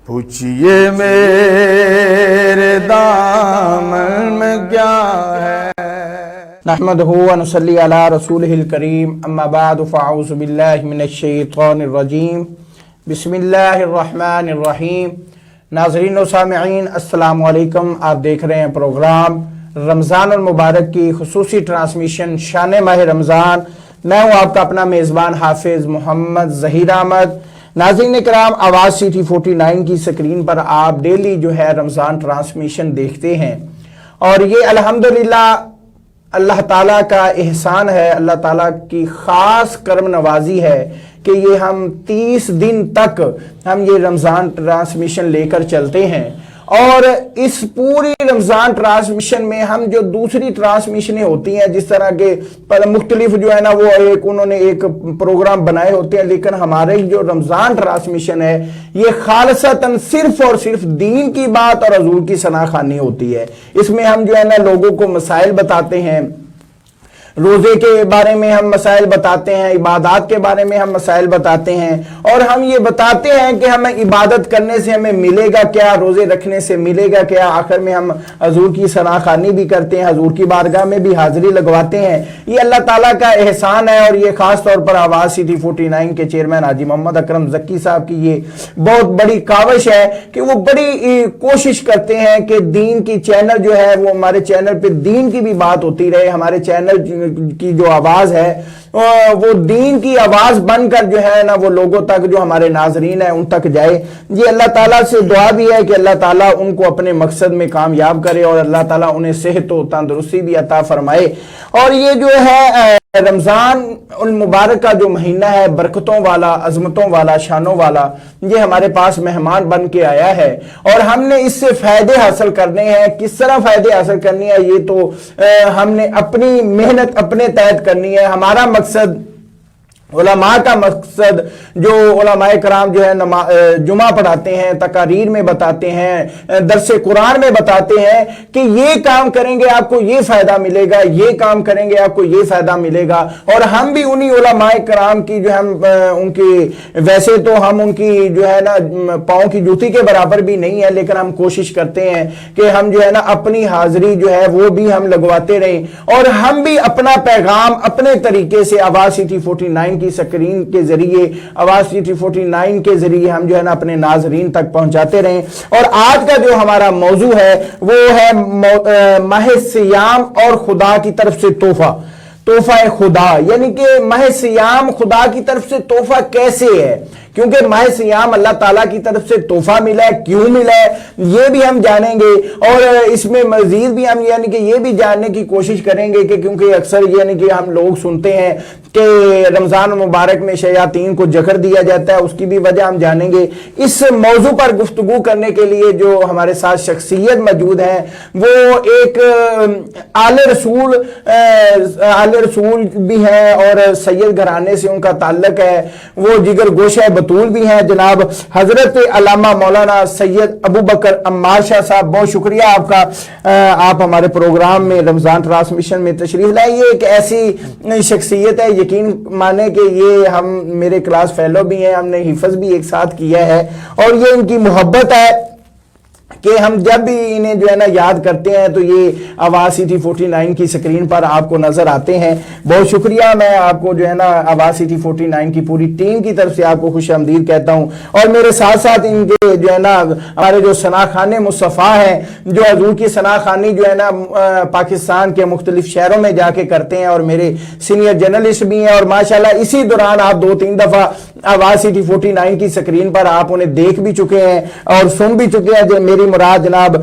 پوچھئے میرے دامن میں کیا ہے۔ نحمدہ و نصلی علی رسولہ الکریم، اما بعد فاعوذ باللہ من الشیطان الرجیم، بسم اللہ الرحمن الرحیم۔ ناظرین و سامعین السلام علیکم۔ آپ دیکھ رہے ہیں پروگرام رمضان المبارک کی خصوصی ٹرانسمیشن شان ماہ رمضان۔ میں ہوں آپ کا اپنا میزبان حافظ محمد ظہیر احمد۔ ناظرین کرام، آواز سی ٹی 49 کی سکرین پر آپ ڈیلی جو ہے رمضان ٹرانسمیشن دیکھتے ہیں، اور یہ الحمدللہ اللہ تعالیٰ کا احسان ہے، اللہ تعالیٰ کی خاص کرم نوازی ہے کہ یہ ہم 30 دن تک ہم یہ رمضان ٹرانسمیشن لے کر چلتے ہیں، اور اس پوری رمضان ٹرانسمیشن میں ہم جو دوسری ٹرانسمیشنیں ہوتی ہیں، جس طرح کے مختلف جو ہے نا وہ انہوں نے ایک پروگرام بنائے ہوتے ہیں، لیکن ہمارے جو رمضان ٹرانسمیشن ہے یہ خالصتاً صرف اور صرف دین کی بات اور حضور کی ثنا خوانی ہوتی ہے۔ اس میں ہم جو ہے نا لوگوں کو مسائل بتاتے ہیں، روزے کے بارے میں ہم مسائل بتاتے ہیں، عبادات کے بارے میں ہم مسائل بتاتے ہیں، اور ہم یہ بتاتے ہیں کہ ہمیں عبادت کرنے سے ہمیں ملے گا کیا، روزے رکھنے سے ملے گا کیا۔ آخر میں ہم حضور کی ثنا خوانی بھی کرتے ہیں، حضور کی بارگاہ میں بھی حاضری لگواتے ہیں۔ یہ اللہ تعالیٰ کا احسان ہے، اور یہ خاص طور پر آواز سی ٹی 49 کے چیئرمین حاجی محمد اکرم زکی صاحب کی یہ بہت بڑی کاوش ہے کہ وہ بڑی کوشش کرتے ہیں کہ دین کی چینل جو ہے وہ ہمارے چینل پہ دین کی بھی بات ہوتی رہے، ہمارے چینل کی جو آواز ہے وہ دین کی آواز بن کر جو ہے نا وہ لوگوں تک، جو ہمارے ناظرین ہیں ان تک جائے۔ یہ اللہ تعالیٰ سے دعا بھی ہے کہ اللہ تعالیٰ ان کو اپنے مقصد میں کامیاب کرے، اور اللہ تعالیٰ انہیں صحت و تندرستی بھی عطا فرمائے۔ اور یہ جو ہے رمضان المبارک کا جو مہینہ ہے، برکتوں والا، عظمتوں والا، شانوں والا، یہ ہمارے پاس مہمان بن کے آیا ہے، اور ہم نے اس سے فائدے حاصل کرنے ہیں۔ کس طرح فائدے حاصل کرنی ہے، یہ تو ہم نے اپنی محنت اپنے تحت کرنی ہے۔ ہمارا مقصد، علماء کا مقصد، جو علماء کرام جو ہے جمعہ پڑھاتے ہیں، تقاریر میں بتاتے ہیں، درس قرآن میں بتاتے ہیں کہ یہ کام کریں گے آپ کو یہ فائدہ ملے گا، یہ کام کریں گے آپ کو یہ فائدہ ملے گا۔ اور ہم بھی انہی علماء کرام کی جو ہم ان کی، ویسے تو ہم ان کی جو ہے نا پاؤں کی جوتی کے برابر بھی نہیں ہے، لیکن ہم کوشش کرتے ہیں کہ ہم جو ہے نا اپنی حاضری جو ہے وہ بھی ہم لگواتے رہیں، اور ہم بھی اپنا پیغام اپنے طریقے سے آواز سی ٹی 49 کی سکرین کے ذریعے، آواز سی ٹی 49 کے ذریعے ہم جو ہے نا اپنے ناظرین تک پہنچاتے رہیں۔ اور آج کا جو ہمارا موضوع ہے وہ ہے ماہ سیام اور خدا کی طرف سے تحفہ خدا، یعنی کہ ماہ سیام خدا کی طرف سے تحفہ کیسے ہے، کیونکہ ماہ سیام اللہ تعالیٰ کی طرف سے تحفہ ملا ہے، کیوں ملا ہے یہ بھی ہم جانیں گے، اور اس میں مزید بھی ہم یعنی کہ یہ بھی جاننے کی کوشش کریں گے کہ کیونکہ اکثر یعنی کہ ہم لوگ سنتے ہیں کہ رمضان مبارک میں شیاطین کو جکر دیا جاتا ہے، اس کی بھی وجہ ہم جانیں گے۔ اس موضوع پر گفتگو کرنے کے لیے جو ہمارے ساتھ شخصیت موجود ہیں، وہ ایک آل رسول بھی ہیں، اور سید گھرانے سے ان کا تعلق ہے، وہ جگر گوشہ بطول بھی ہیں، جناب حضرت علامہ مولانا سید ابو بکر عمار شاہ صاحب۔ بہت شکریہ آپ کا، آپ ہمارے پروگرام میں رمضان ٹرانسمیشن میں تشریف لائیں۔ یہ ایک ایسی شخصیت ہے، یقین مانے کہ یہ ہم میرے کلاس فیلو بھی ہیں، ہم نے حفظ بھی ایک ساتھ کیا ہے، اور یہ ان کی محبت ہے کہ ہم جب بھی انہیں جو ہے نا یاد کرتے ہیں تو یہ آواز سی ٹی 49 کی سکرین پر آپ کو نظر آتے ہیں۔ بہت شکریہ، میں آپ کو جو ہے نا آواز سی ٹی 49 کی پوری ٹیم کی طرف سے آپ کو خوش آمدید کہتا ہوں، اور میرے ساتھ ساتھ ان کے جو ہے نا ہمارے جو ثنا خوان مصطفیٰ ہیں، جو حضور کی ثنا خوانی جو ہے نا پاکستان کے مختلف شہروں میں جا کے کرتے ہیں، اور میرے سینئر جرنلسٹ بھی ہیں، اور ماشاءاللہ اسی دوران آپ 2-3 دفعہ آواز سی ٹی 49 کی سکرین پر آپ انہیں دیکھ بھی چکے ہیں اور سن بھی چکے ہیں۔ جو میری مراد جناب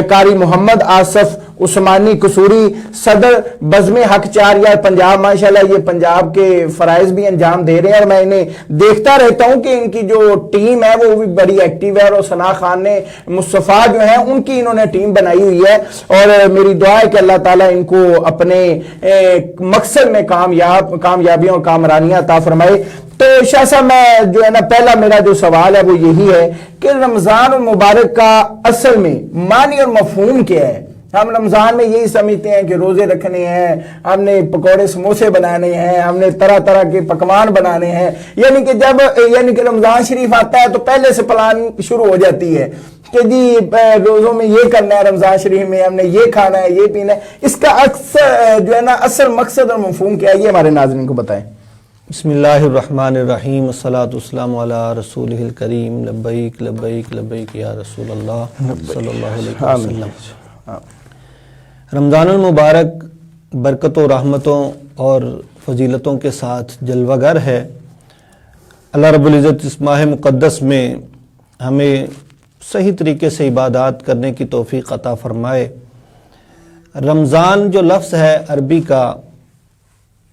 قاری محمد آصف عثمانی قصوری، صدر بزم حق 4 یار پنجاب، ماشاءاللہ یہ پنجاب کے فرائض بھی انجام دے رہے ہیں، اور میں انہیں دیکھتا رہتا ہوں کہ ان کی جو ٹیم ہے وہ بھی بڑی ایکٹیو ہے، اور ثنا خوان مصطفیٰ جو ہیں ان کی انہوں نے ٹیم بنائی ہوئی ہے، اور میری دعا ہے کہ اللہ تعالیٰ ان کو اپنے مقصد میں کامیابیوں اور کامرانیاں عطا فرمائے۔ تو شاہ صاحب، میں جو ہے نا پہلا میرا جو سوال ہے وہ یہی ہے کہ رمضان المبارک کا اصل میں معنی اور مفہوم کیا ہے؟ ہم رمضان میں یہی سمجھتے ہیں کہ روزے رکھنے ہیں، ہم نے پکوڑے سموسے بنانے ہیں، ہم نے طرح طرح کے پکوان بنانے ہیں، یعنی کہ رمضان شریف آتا ہے تو پہلے سے پلان شروع ہو جاتی ہے کہ جی روزوں میں یہ کرنا ہے، رمضان شریف میں ہم نے یہ کھانا ہے، یہ پینا ہے۔ اس کا اکثر جو ہے نا اصل مقصد اور مفہوم کیا ہے، یہ ہمارے ناظرین کو بتائیں۔ بسم اللہ الرحمن الرحیم، والصلاة والسلام علی رسولہ الکریم، لبیک لبیک لبیک یا رسول اللہ صلی اللہ علیہ وسلم۔ رمضان المبارک برکتوں، رحمتوں اور فضیلتوں کے ساتھ جلوہ گر ہے۔ اللہ رب العزت اس ماہ مقدس میں ہمیں صحیح طریقے سے عبادات کرنے کی توفیق عطا فرمائے۔ رمضان جو لفظ ہے عربی کا،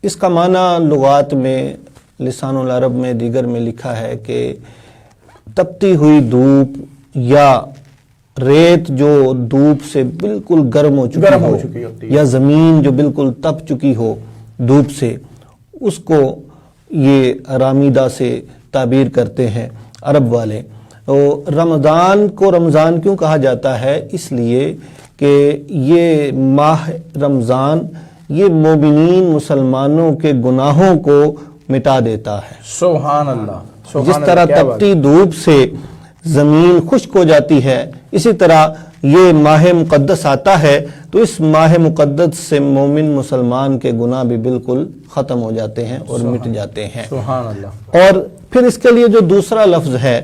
اس کا معنی لغات میں، لسان العرب میں، دیگر میں لکھا ہے کہ تپتی ہوئی دھوپ یا ریت جو دھوپ سے بالکل گرم ہو چکی ہوتی ہے، یا زمین جو بالکل تپ چکی ہو دھوپ سے، اس کو یہ رامیدہ سے تعبیر کرتے ہیں عرب والے۔ رمضان کو رمضان کیوں کہا جاتا ہے؟ اس لیے کہ یہ ماہ رمضان یہ مومنین مسلمانوں کے گناہوں کو مٹا دیتا ہے۔ سبحان اللہ۔ جس طرح تپتی دھوپ سے زمین خشک ہو جاتی ہے، اسی طرح یہ ماہ مقدس آتا ہے تو اس ماہ مقدس سے مومن مسلمان کے گناہ بھی بالکل ختم ہو جاتے ہیں اور مٹ جاتے ہیں۔ سبحان اللہ۔ اور پھر اس کے لیے جو دوسرا لفظ ہے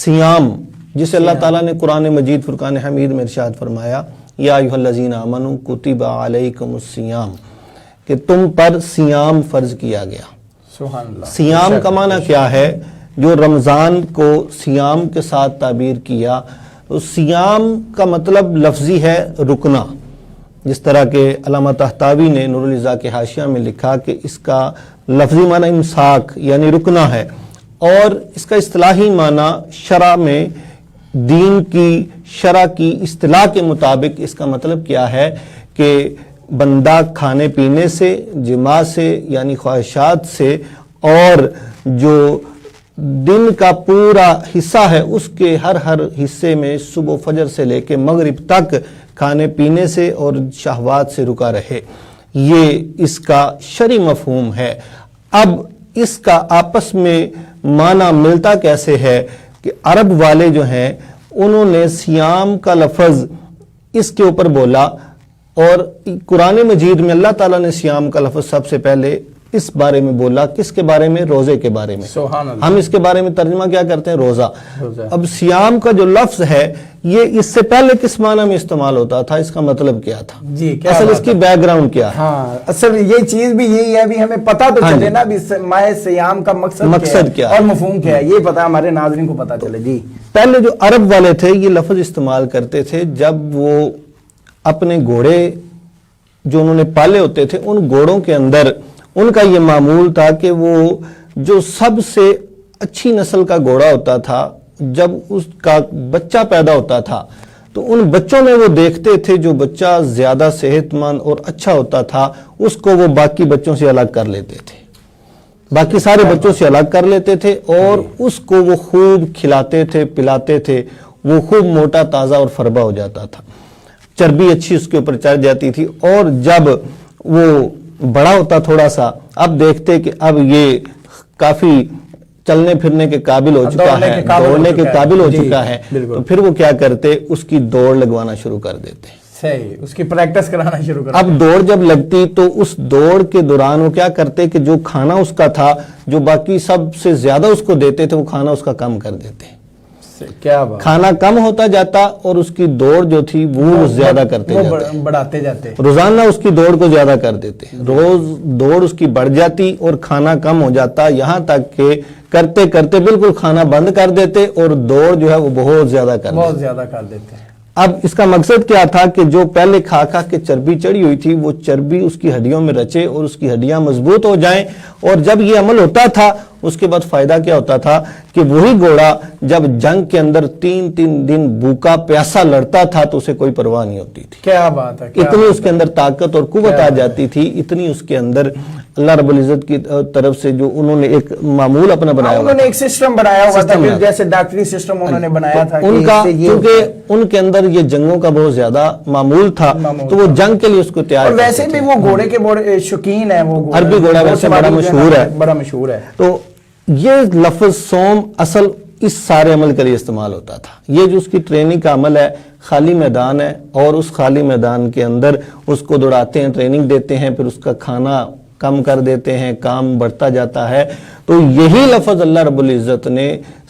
سیام، جسے اللہ تعالیٰ نے قرآن مجید فرقان حمید میں ارشاد فرمایا، یا ایھا الذین آمنوا کتب علیکم الصیام، کہ تم پر سیام فرض کیا گیا۔ سبحان اللہ۔ سیام کا معنی کیا ہے؟ جو رمضان کو سیام کے ساتھ تعبیر کیا، سیام کا مطلب لفظی ہے رکنا، جس طرح کہ علامہ طحطاوی نے نور العزا کے حاشیہ میں لکھا کہ اس کا لفظی معنی امساک یعنی رکنا ہے، اور اس کا اصطلاحی معنی شرع میں، دین کی شرع کی اصطلاح کے مطابق اس کا مطلب کیا ہے کہ بندہ کھانے پینے سے، جماع سے یعنی خواہشات سے، اور جو دن کا پورا حصہ ہے اس کے ہر حصے میں صبح فجر سے لے کے مغرب تک کھانے پینے سے اور شہوات سے رکا رہے، یہ اس کا شرعی مفہوم ہے۔ اب اس کا آپس میں معنی ملتا کیسے ہے کہ عرب والے جو ہیں انہوں نے سیام کا لفظ اس کے اوپر بولا، اور قرآن مجید میں اللہ تعالیٰ نے سیام کا لفظ سب سے پہلے اس بارے میں بولا۔ کس کے بارے میں؟ روزے کے بارے میں۔ سبحان اللہ۔ ہم اس کے بارے میں ترجمہ کیا کرتے ہیں؟ روزہ۔ اب سیام کا جو لفظ ہے یہ اس سے پہلے کس معنی میں استعمال ہوتا تھا؟ اس کا مطلب کیا تھا؟ جی، اصل اس کی بیک گراؤنڈ کیا ہے؟ ہاں، اصل یہ چیز بھی یہی ہے، بھی ہمیں پتہ تو چلے نا بھی ماہ سیام کا مقصد کیا ہے اور مفہوم کیا ہے، یہ پتہ ہمارے ناظرین کو پتہ چلے۔ جی، پہلے جو عرب والے تھے یہ لفظ استعمال کرتے تھے جب وہ اپنے گھوڑے جو انہوں نے پالے ہوتے تھے، ان گھوڑوں کے اندر ان کا یہ معمول تھا کہ وہ جو سب سے اچھی نسل کا گھوڑا ہوتا تھا، جب اس کا بچہ پیدا ہوتا تھا تو ان بچوں میں وہ دیکھتے تھے جو بچہ زیادہ صحت مند اور اچھا ہوتا تھا اس کو وہ باقی بچوں سے الگ کر لیتے تھے، باقی سارے بچوں سے الگ کر لیتے تھے، اور اس کو وہ خوب کھلاتے تھے، پلاتے تھے، وہ خوب موٹا تازہ اور فربا ہو جاتا تھا، چربی اچھی اس کے اوپر چڑھ جاتی تھی، اور جب وہ بڑا ہوتا تھوڑا سا، اب دیکھتے کہ اب یہ کافی چلنے پھرنے کے قابل ہو چکا ہے، دوڑنے کے قابل ہو چکا ہے، تو پھر وہ کیا کرتے؟ اس کی دوڑ لگوانا شروع کر دیتے، صحیح، اس کی پریکٹس کرانا شروع کرتے۔ اب دوڑ جب لگتی تو اس دوڑ کے دوران وہ کیا کرتے کہ جو کھانا اس کا تھا، جو باقی سب سے زیادہ اس کو دیتے تھے، وہ کھانا اس کا کم کر دیتے، کیا بات، کھانا کم ہوتا جاتا اور اس کی دوڑ جو تھی وہ زیادہ کرتے جاتے، بڑھاتے جاتے، روزانہ اس کی دوڑ کو زیادہ کر دیتے، روز دوڑ اس کی بڑھ جاتی اور کھانا کم ہو جاتا، یہاں تک کہ کرتے کرتے بالکل کھانا بند کر دیتے اور دوڑ جو ہے وہ بہت زیادہ کر دیتے۔ اب اس کا مقصد کیا تھا کہ جو پہلے کھا کھا کے چربی چڑھی ہوئی تھی وہ چربی اس کی ہڈیوں میں رچے اور اس کی ہڈیاں مضبوط ہو جائیں، اور جب یہ عمل ہوتا تھا اس کے بعد فائدہ کیا ہوتا تھا کہ وہی گھوڑا جب جنگ کے اندر 3 دن بھوکا پیاسا لڑتا تھا تو اسے کوئی پرواہ نہیں ہوتی تھی، کیا بات ہے، اتنی اس کے اندر طاقت اور قوت آ جاتی تھی، اتنی اس کے اندر اللہ رب العزت کی طرف سے جو انہوں نے ایک معمول اپنا بنایا ہوا انہوں نے ایک سسٹم بنایا ہوا تھا، سسٹم پھر جیسے ڈاکٹری سسٹم انہوں نے بنایا تھا ان کا، کیونکہ ان کے اندر یہ جنگوں کا بہت زیادہ معمول تھا تو وہ جنگ کے لیے اس کو تیار اور ویسے بھی وہ گھوڑے کے بڑے شوقین ہیں، وہ عربی گھوڑا ویسے بڑا مشہور ہے، بڑا مشہور ہے۔ تو یہ لفظ سوم اصل اس سارے عمل کے لیے استعمال ہوتا تھا۔ یہ جو اس کی ٹریننگ کا عمل ہے، خالی میدان ہے اور اس خالی میدان کے اندر اس کو دوڑاتے ہیں، ٹریننگ دیتے ہیں، پھر اس کا کھانا کم کر دیتے ہیں، کام بڑھتا جاتا ہے۔ تو یہی لفظ اللہ رب العزت نے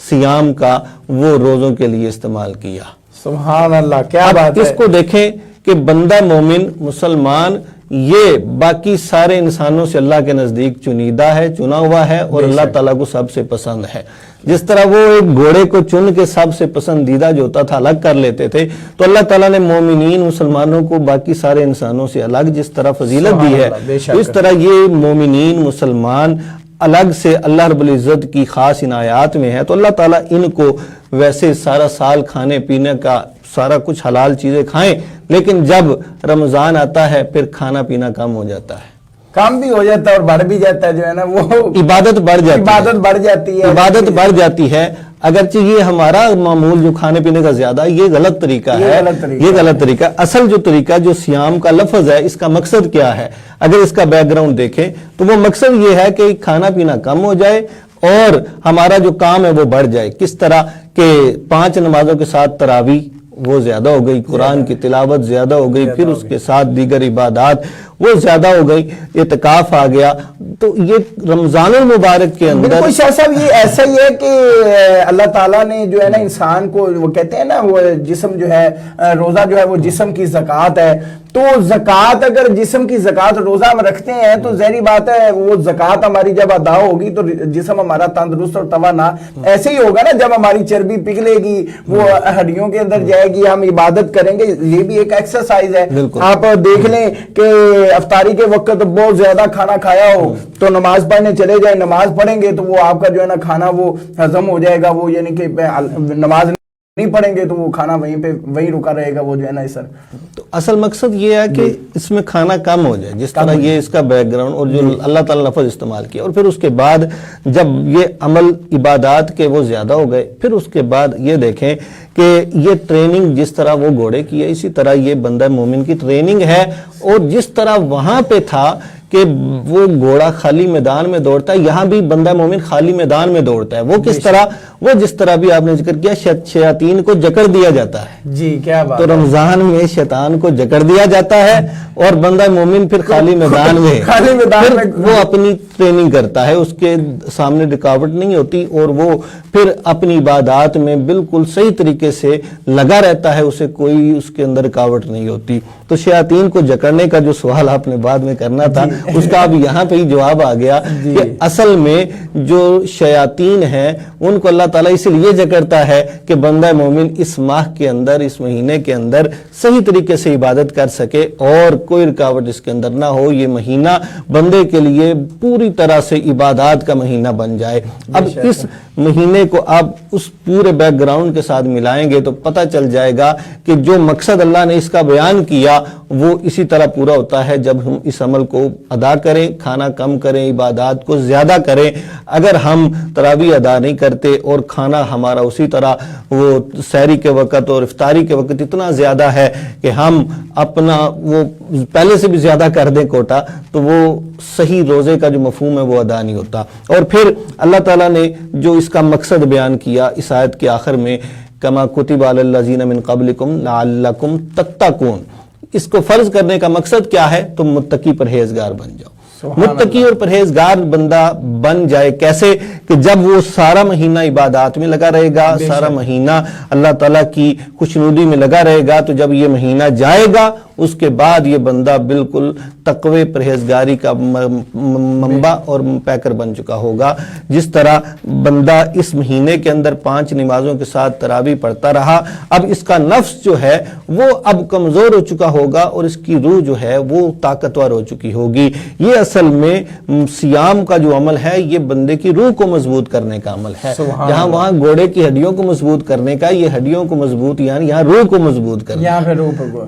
سیام کا وہ روزوں کے لیے استعمال کیا۔ سبحان اللہ، کیا بات ہے۔ اس کو دیکھیں کہ بندہ مومن مسلمان یہ باقی سارے انسانوں سے اللہ کے نزدیک چنیدہ ہے، چنا ہوا ہے اور اللہ تعالیٰ کو سب سے پسند ہے۔ جس طرح وہ ایک گھوڑے کو چن کے سب سے پسندیدہ جو ہوتا تھا الگ کر لیتے تھے، تو اللہ تعالیٰ نے مومنین مسلمانوں کو باقی سارے انسانوں سے الگ جس طرح فضیلت دی ہے، اس طرح یہ مومنین مسلمان الگ سے اللہ رب العزت کی خاص عنایات میں ہے۔ تو اللہ تعالیٰ ان کو ویسے سارا سال کھانے پینے کا سارا کچھ حلال چیزیں کھائیں، لیکن جب رمضان آتا ہے پھر کھانا پینا کم ہو جاتا ہے، کام بھی ہو جاتا ہے اور بڑھ بھی جاتا ہے، جو ہے نا وہ عبادت بڑھ جاتی ہے، عبادت بڑھ جاتی ہے، عبادت بڑھ جاتی ہے۔ اگرچہ یہ ہمارا معمول جو کھانے پینے کا زیادہ یہ غلط طریقہ ہے، یہ غلط طریقہ۔ اصل جو طریقہ جو سیام کا لفظ ہے، اس کا مقصد کیا ہے؟ اگر اس کا بیک گراؤنڈ دیکھیں تو وہ مقصد یہ ہے کہ کھانا پینا کم ہو جائے اور ہمارا جو کام ہے وہ بڑھ جائے۔ کس طرح کہ 5 نمازوں کے ساتھ تراویح وہ زیادہ ہو گئی، قرآن کی تلاوت زیادہ ہو گئی، پھر اس کے ساتھ دیگر عبادات وہ زیادہ ہو گئی، اعتکاف آ گیا۔ تو یہ رمضان المبارک کے اندر بالکل شاہ صاحب یہ ایسا ہی ہے کہ اللہ تعالیٰ نے جو ہے نا انسان کو، وہ کہتے ہیں نا وہ جسم جو ہے، روزہ جو ہے وہ جسم کی زکوٰۃ ہے، تو زکوٰۃ اگر جسم کی زکوٰۃ روزہ ہم رکھتے ہیں تو ظاہری بات ہے وہ زکوٰۃ ہماری جب ادا ہوگی تو جسم ہمارا تندرست اور توانا ایسے ہی ہوگا نا، جب ہماری چربی پگھلے گی وہ ہڈیوں کے اندر جائے گی، ہم عبادت کریں گے، یہ بھی ایک ایکسرسائز ہے۔ آپ دیکھ لیں کہ افطاری کے وقت بہت زیادہ کھانا کھایا ہو تو نماز پڑھنے چلے جائیں، نماز پڑھیں گے تو وہ آپ کا جو ہے نا کھانا وہ ہضم ہو جائے گا، وہ یعنی کہ نماز نہیں پڑھیں گے تو وہ کھانا وہیں رکا رہے گا، وہ جو ہے نا سر۔ تو اصل مقصد یہ ہے کہ اس میں کھانا کم ہو جائے، جس طرح یہ اس کا بیک گراؤنڈ اور جو اللہ تعالیٰ لفظ استعمال کیا، اور پھر اس کے بعد جب یہ عمل عبادات کے وہ زیادہ ہو گئے، پھر اس کے بعد یہ دیکھیں کہ یہ ٹریننگ جس طرح وہ گھوڑے کی ہے، اسی طرح یہ بندہ مومن کی ٹریننگ ہے۔ اور جس طرح وہاں پہ تھا کہ وہ گھوڑا خالی میدان میں دوڑتا ہے، یہاں بھی بندہ مومن خالی میدان میں دوڑتا ہے۔ وہ کس طرح؟ وہ جس طرح بھی آپ نے ذکر کیا، شیاطین کو جکڑ دیا جاتا ہے۔ جی کیا بات تو رمضان میں شیطان کو جکڑ دیا جاتا ہے اور بندہ مومن پھر خالی میدان میں وہ اپنی ٹریننگ کرتا ہے، اس کے سامنے رکاوٹ نہیں ہوتی اور وہ پھر اپنی عبادات میں بالکل صحیح طریقے سے لگا رہتا ہے، اسے کوئی اس کے اندر رکاوٹ نہیں ہوتی۔ تو شیاطین کو جکڑنے کا جو سوال آپ نے بعد میں کرنا تھا، اس کا اب یہاں پہ ہی جواب آ گیا کہ اصل میں جو شیاطین ہیں ان کو اللہ تعالیٰ اس لیے جکڑتا ہے کہ بندہ مومن اس ماہ کے اندر، اس مہینے کے اندر صحیح طریقے سے عبادت کر سکے اور کوئی رکاوٹ اس کے اندر نہ ہو، یہ مہینہ بندے کے لیے پوری طرح سے عبادات کا مہینہ بن جائے۔ اب اس مہینے کو آپ اس پورے بیک گراؤنڈ کے ساتھ ملائیں گے تو پتہ چل جائے گا کہ جو مقصد اللہ نے اس کا بیان کیا وہ اسی طرح پورا ہوتا ہے جب ہم اس عمل کو ادا کریں، کھانا کم کریں، عبادات کو زیادہ کریں۔ اگر ہم تراویح ادا نہیں کرتے اور کھانا ہمارا اسی طرح وہ سحری کے وقت اور افطاری کے وقت اتنا زیادہ ہے کہ ہم اپنا وہ پہلے سے بھی زیادہ کر دیں کوٹا، تو وہ صحیح روزے کا جو مفہوم ہے وہ ادا نہیں ہوتا۔ اور پھر اللہ تعالیٰ نے جو اس کا مقصد بیان کیا اس آیت کے آخر میں، کما کتب علی الذین من قبلکم لعلکم تتقون، اس کو فرض کرنے کا مقصد کیا ہے؟ تم متقی پرہیزگار بن جاؤ۔ متقی اور پرہیزگار بندہ بن جائے کیسے؟ کہ جب وہ سارا مہینہ عبادات میں لگا رہے گا، سارا مہینہ اللہ تعالیٰ کی خوشنودی میں لگا رہے گا، تو جب یہ مہینہ جائے گا اس کے بعد یہ بندہ بالکل تقوی پرہیزگاری کا منبع اور پیکر بن چکا ہوگا۔ جس طرح بندہ اس مہینے کے اندر 5 نمازوں کے ساتھ تراویح پڑھتا رہا، اب اس کا نفس جو ہے وہ اب کمزور ہو چکا ہوگا اور اس کی روح جو ہے وہ طاقتور ہو چکی ہوگی۔ یہ اصل میں سیام کا جو عمل ہے یہ بندے کی روح کو مضبوط کرنے کا عمل ہے. جہاں وہاں گھوڑے کی ہڈیوں کو مضبوط کرنے کا، یہ ہڈیوں کو مضبوط یعنی یہاں روح کو مضبوط کرنا،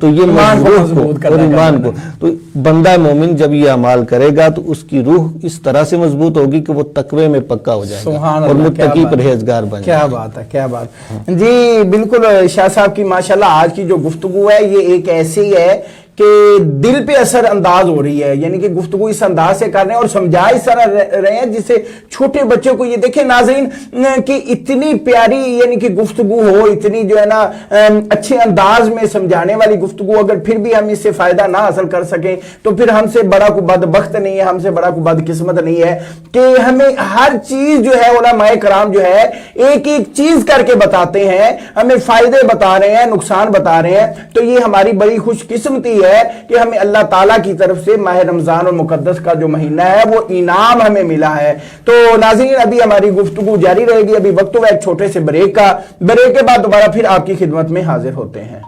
تو یہ مضبوط اور ایمان کو. تو بندہ مومن جب یہ اعمال کرے گا تو اس کی روح اس طرح سے مضبوط ہوگی کہ وہ تقوی میں پکا ہو جائے گا اور متقی پرہیزگار بن جائے گا. کیا بات ہے، کیا بات. جی بالکل شاہ صاحب کی ماشاءاللہ آج کی جو گفتگو ہے یہ ایک ایسی ہے کہ دل پہ اثر انداز ہو رہی ہے، یعنی کہ گفتگو اس انداز سے کر رہے ہیں اور سمجھا اس طرح رہے ہیں جس سے چھوٹے بچوں کو یہ دیکھیں ناظرین کہ اتنی پیاری یعنی کہ گفتگو ہو، اتنی جو ہے نا اچھے انداز میں سمجھانے والی گفتگو، اگر پھر بھی ہم اس سے فائدہ نہ حاصل کر سکیں تو پھر ہم سے بڑا کوئی بدبخت نہیں ہے، ہم سے بڑا کوئی بدقسمت نہیں ہے کہ ہمیں ہر چیز جو ہے علماء کرام جو ہے ایک ایک چیز کر کے بتاتے ہیں، ہمیں فائدے بتا رہے ہیں، نقصان بتا رہے ہیں. تو یہ ہماری بڑی خوش قسمتی ہے کہ ہمیں اللہ تعالیٰ کی طرف سے ماہ رمضان المقدس کا جو مہینہ ہے وہ انعام ہمیں ملا ہے. تو ناظرین ابھی ہماری گفتگو جاری رہے گی، ابھی وقت ہوا ایک چھوٹے سے بریک کا. بریک کے بعد دوبارہ پھر آپ کی خدمت میں حاضر ہوتے ہیں.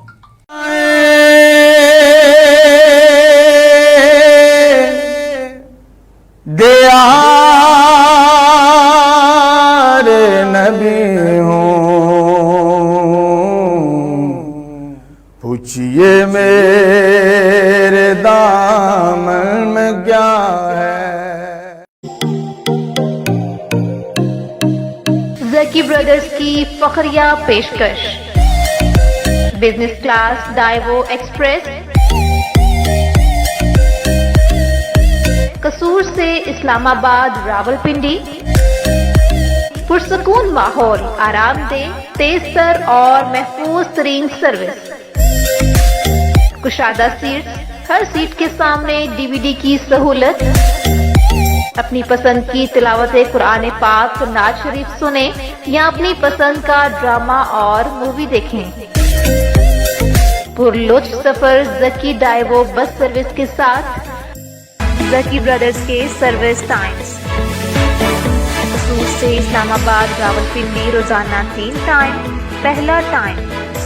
نبی پوچھئے میرے دامن میں کیا ہے. زکی برادرز کی فخریہ پیشکش، بزنس کلاس ڈائیو ایکسپریس، قصور سے اسلام آباد راولپنڈی. پرسکون ماحول، آرام دہ، تیز تر اور محفوظ ترین سروس، کشادہ سیٹس، ہر سیٹ کے سامنے DVD کی سہولت. اپنی پسند کی تلاوت قرآن پاک، نعت شریف سنیں یا اپنی پسند کا ڈرامہ اور مووی دیکھیں. پرلطف سفر زکی ڈائیو بس سروس کے ساتھ. زکی برادرز کے سروس ٹائمز: قصور سے اسلام آباد راولپنڈی روزانہ 3 ٹائم. پہلا ٹائم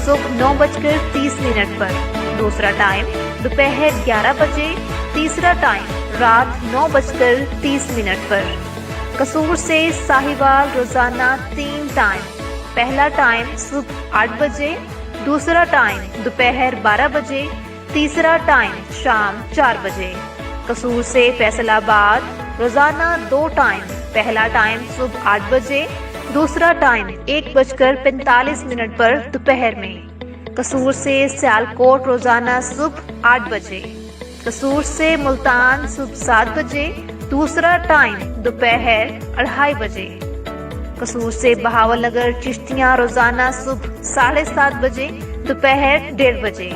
صبح 9:30 پر، دوسرا ٹائم دوپہر 11 بجے، تیسرا ٹائم رات 9:30 پر. قصور سے ساہیوال روزانہ 3 ٹائم. پہلا ٹائم صبح 8 بجے، دوسرا ٹائم دوپہر 12 بجے، تیسرا ٹائم شام 4 بجے. قصور سے فیصل آباد روزانہ 2 ٹائم. پہلا ٹائم صبح 8 بجے، دوسرا ٹائم 1:45 پر دوپہر میں. قصور سے سیالکوٹ روزانہ صبح 8 بجے. قصور سے ملتان صبح 7 بجے، دوسرا ٹائم دوپہر 2:30 بجے. قصور سے بہاول نگر چشتیاں روزانہ صبح 7:30 بجے، دوپہر 1:30 بجے.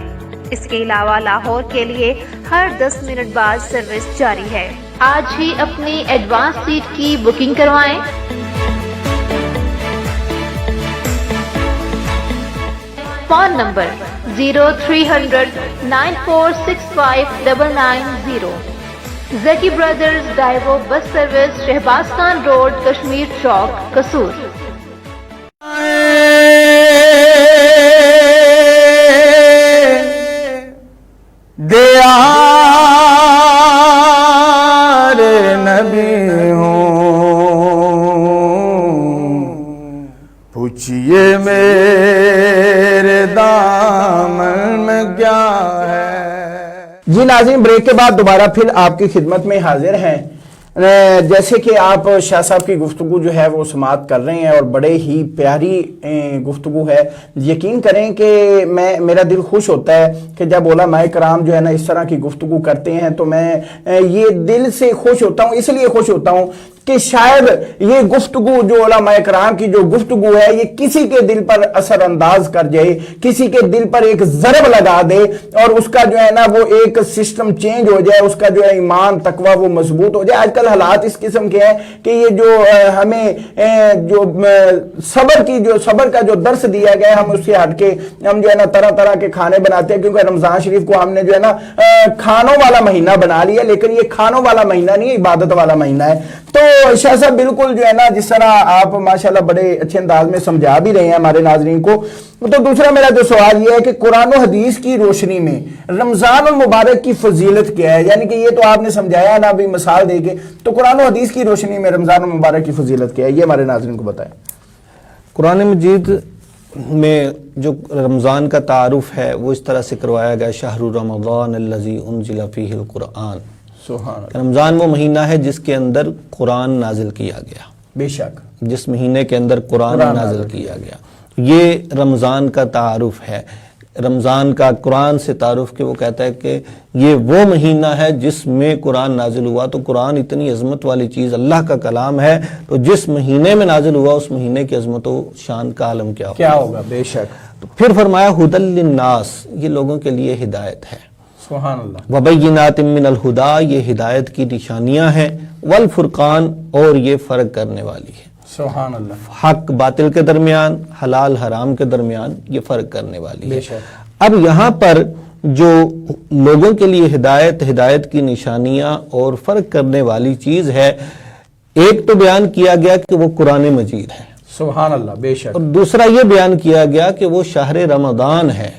اس کے علاوہ لاہور کے لیے ہر 10 منٹ بعد سروس جاری ہے. آج ہی اپنی ایڈوانس سیٹ کی بکنگ کروائیں. Phone number 0300 9465 990. Zaki brothers Daewoo bus service, Shahbaz Khan road, Kashmir Chowk, Kasur. نبی پوچھئے میرے دامن میں کیا ہے. جی ناظرین بریک کے بعد دوبارہ پھر آپ کی خدمت میں حاضر ہیں. جیسے کہ آپ شاہ صاحب کی گفتگو جو ہے وہ سماعت کر رہے ہیں اور بڑے ہی پیاری گفتگو ہے. یقین کریں کہ میرا دل خوش ہوتا ہے کہ جب علماء کرام جو ہے نا اس طرح کی گفتگو کرتے ہیں تو میں یہ دل سے خوش ہوتا ہوں. اس لیے خوش ہوتا ہوں کہ شاید یہ گفتگو جو علماء کرام کی جو گفتگو ہے یہ کسی کے دل پر اثر انداز کر جائے، کسی کے دل پر ایک ضرب لگا دے اور اس کا جو ہے نا وہ ایک سسٹم چینج ہو جائے، اس کا جو ہے ایمان تقوی وہ مضبوط ہو جائے. آج کل حالات اس قسم کے ہیں کہ یہ جو ہمیں جو صبر کا جو درس دیا گیا ہے ہم اس سے ہٹ کے ہم جو ہے نا طرح طرح کے کھانے بناتے ہیں، کیونکہ رمضان شریف کو ہم نے جو ہے نا کھانوں والا مہینہ بنا لیا، لیکن یہ کھانوں والا مہینہ نہیں، عبادت والا مہینہ ہے. تو تو شاہ صاحب بالکل جو ہے نا جس طرح آپ ماشاءاللہ بڑے اچھے انداز میں سمجھا بھی رہے ہیں ہمارے ناظرین کو، تو دوسرا میرا جو سوال یہ ہے کہ قرآن و حدیث کی روشنی میں رمضان المبارک کی فضیلت کیا ہے؟ یعنی کہ یہ تو آپ نے سمجھایا نا ابھی مثال دے کے، تو قرآن و حدیث کی روشنی میں رمضان المبارک کی فضیلت کیا ہے، یہ ہمارے ناظرین کو بتائیں۔ قرآن مجید میں جو رمضان کا تعارف ہے وہ اس طرح سے کروایا گیا، شہر رمضان الذی انزل فیہ القرآن، سبحان اللہ، رمضان وہ مہینہ ہے جس کے اندر قرآن نازل کیا گیا، بے شک جس مہینے کے اندر قرآن نازل کیا گیا، یہ رمضان کا تعارف ہے۔ رمضان کا قرآن سے تعارف کہ وہ کہتا ہے کہ یہ وہ مہینہ ہے جس میں قرآن نازل ہوا، تو قرآن اتنی عظمت والی چیز، اللہ کا کلام ہے، تو جس مہینے میں نازل ہوا اس مہینے کی عظمت و شان کا عالم کیا ہوگا، بے شک۔ تو پھر فرمایا ھدی للناس، یہ لوگوں کے لیے ہدایت ہے، سبحان اللہ، وبینات من الہدی، یہ ہدایت کی نشانیاں ہیں، والفرقان، اور یہ فرق کرنے والی ہے، سبحان اللہ، حق باطل کے درمیان، حلال حرام کے درمیان یہ فرق کرنے والی ہے۔ بے شک۔ اب یہاں پر جو لوگوں کے لیے ہدایت کی نشانیاں اور فرق کرنے والی چیز ہے، ایک تو بیان کیا گیا کہ وہ قرآن مجید ہے، سبحان اللہ، بے شک، اور دوسرا یہ بیان کیا گیا کہ وہ شہر رمضان ہے،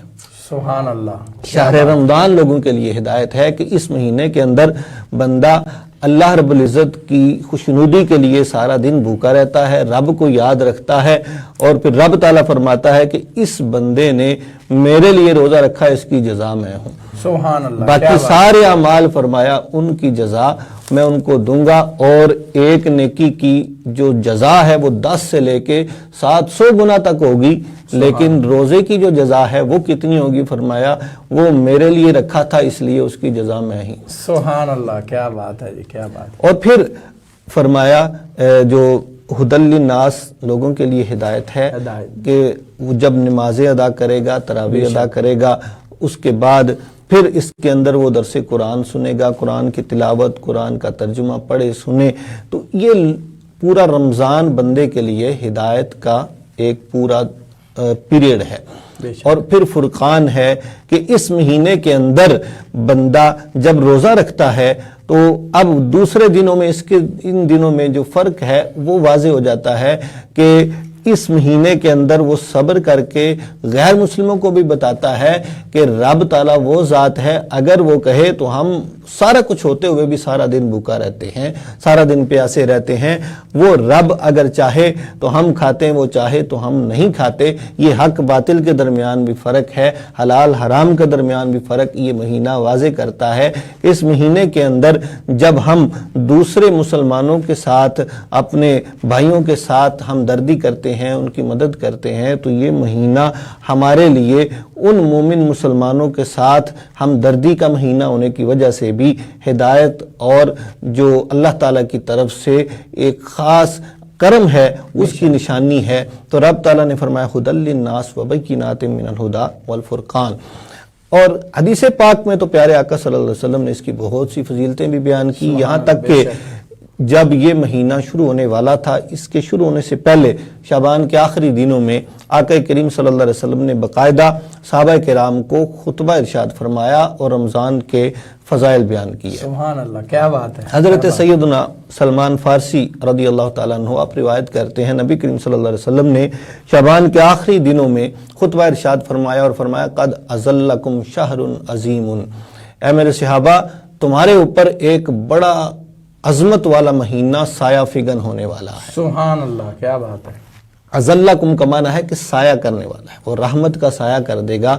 سبحان اللہ، شہر رمضان لوگوں کے لیے ہدایت ہے کہ اس مہینے کے اندر بندہ اللہ رب العزت کی خوشنودی کے لیے سارا دن بھوکا رہتا ہے، رب کو یاد رکھتا ہے، اور پھر رب تعالیٰ فرماتا ہے کہ اس بندے نے میرے لیے روزہ رکھا، اس کی جزا میں ہوں۔ سبحان اللہ، باقی سارے اعمال فرمایا ان کی جزا میں ان کو دوں گا، اور ایک نیکی کی جو جزا ہے وہ 10 سے لے کے 700 گنا تک ہوگی، لیکن روزے کی جو جزا ہے وہ کتنی ہوگی؟ فرمایا وہ میرے لیے رکھا تھا، اس لیے اس کی جزا میں ہی۔ سبحان اللہ، کیا بات ہے جی، کیا بات ہے۔ اور پھر فرمایا جو ھدی للناس، لوگوں کے لیے ہدایت ہے کہ وہ جب نمازیں ادا کرے گا، تراویح ادا کرے گا، اس کے بعد پھر اس کے اندر وہ درس قرآن سنے گا، قرآن کی تلاوت، قرآن کا ترجمہ پڑھے سنے، تو یہ پورا رمضان بندے کے لیے ہدایت کا ایک پورا پیریڈ ہے۔ اور پھر فرقان ہے کہ اس مہینے کے اندر بندہ جب روزہ رکھتا ہے تو اب دوسرے دنوں میں ان دنوں میں جو فرق ہے وہ واضح ہو جاتا ہے کہ اس مہینے کے اندر وہ صبر کر کے غیر مسلموں کو بھی بتاتا ہے کہ رب تعالیٰ وہ ذات ہے، اگر وہ کہے تو ہم سارا کچھ ہوتے ہوئے بھی سارا دن بھوکا رہتے ہیں، سارا دن پیاسے رہتے ہیں، وہ رب اگر چاہے تو ہم کھاتے ہیں، وہ چاہے تو ہم نہیں کھاتے۔ یہ حق باطل کے درمیان بھی فرق ہے، حلال حرام کے درمیان بھی فرق یہ مہینہ واضح کرتا ہے۔ اس مہینے کے اندر جب ہم دوسرے مسلمانوں کے ساتھ، اپنے بھائیوں کے ساتھ ہمدردی کرتے ہیں، ان کی مدد کرتے ہیں، تو یہ مہینہ ہمارے لیے ان مومن مسلمانوں کے ساتھ ہمدردی کا مہینہ ہونے کی وجہ سے بھی ہدایت اور جو اللہ تعالیٰ کی طرف سے ایک خاص کرم ہے اس کی نشانی ہے۔ تو رب تعالیٰ نے فرمایا ھدی للناس وبینات من الہدی والفرقان۔ اور حدیث پاک میں تو پیارے آقا صلی اللہ علیہ وسلم نے اس کی بہت سی فضیلتیں بھی بیان کی، یہاں تک کہ جب یہ مہینہ شروع ہونے والا تھا، اس کے شروع ہونے سے پہلے شعبان کے آخری دنوں میں آقا کریم صلی اللہ علیہ وسلم نے باقاعدہ صحابہ کرام کو خطبہ ارشاد فرمایا اور رمضان کے فضائل بیان کیے۔ سبحان اللہ، کیا بات ہے۔ حضرت سیدنا سلمان فارسی رضی اللہ تعالیٰ عنہ آپ روایت کرتے ہیں، نبی کریم صلی اللہ علیہ وسلم نے شعبان کے آخری دنوں میں خطبہ ارشاد فرمایا اور فرمایا قد اظلکم شہر عظیم، اے میرے صحابہ تمہارے اوپر ایک بڑا عظمت والا مہینہ سایہ فگن ہونے والا ہے۔ سبحان اللہ، کیا بات ہے۔ اظلکم کا معنی ہے کہ سایہ کرنے والا ہے، وہ رحمت کا سایہ کر دے گا،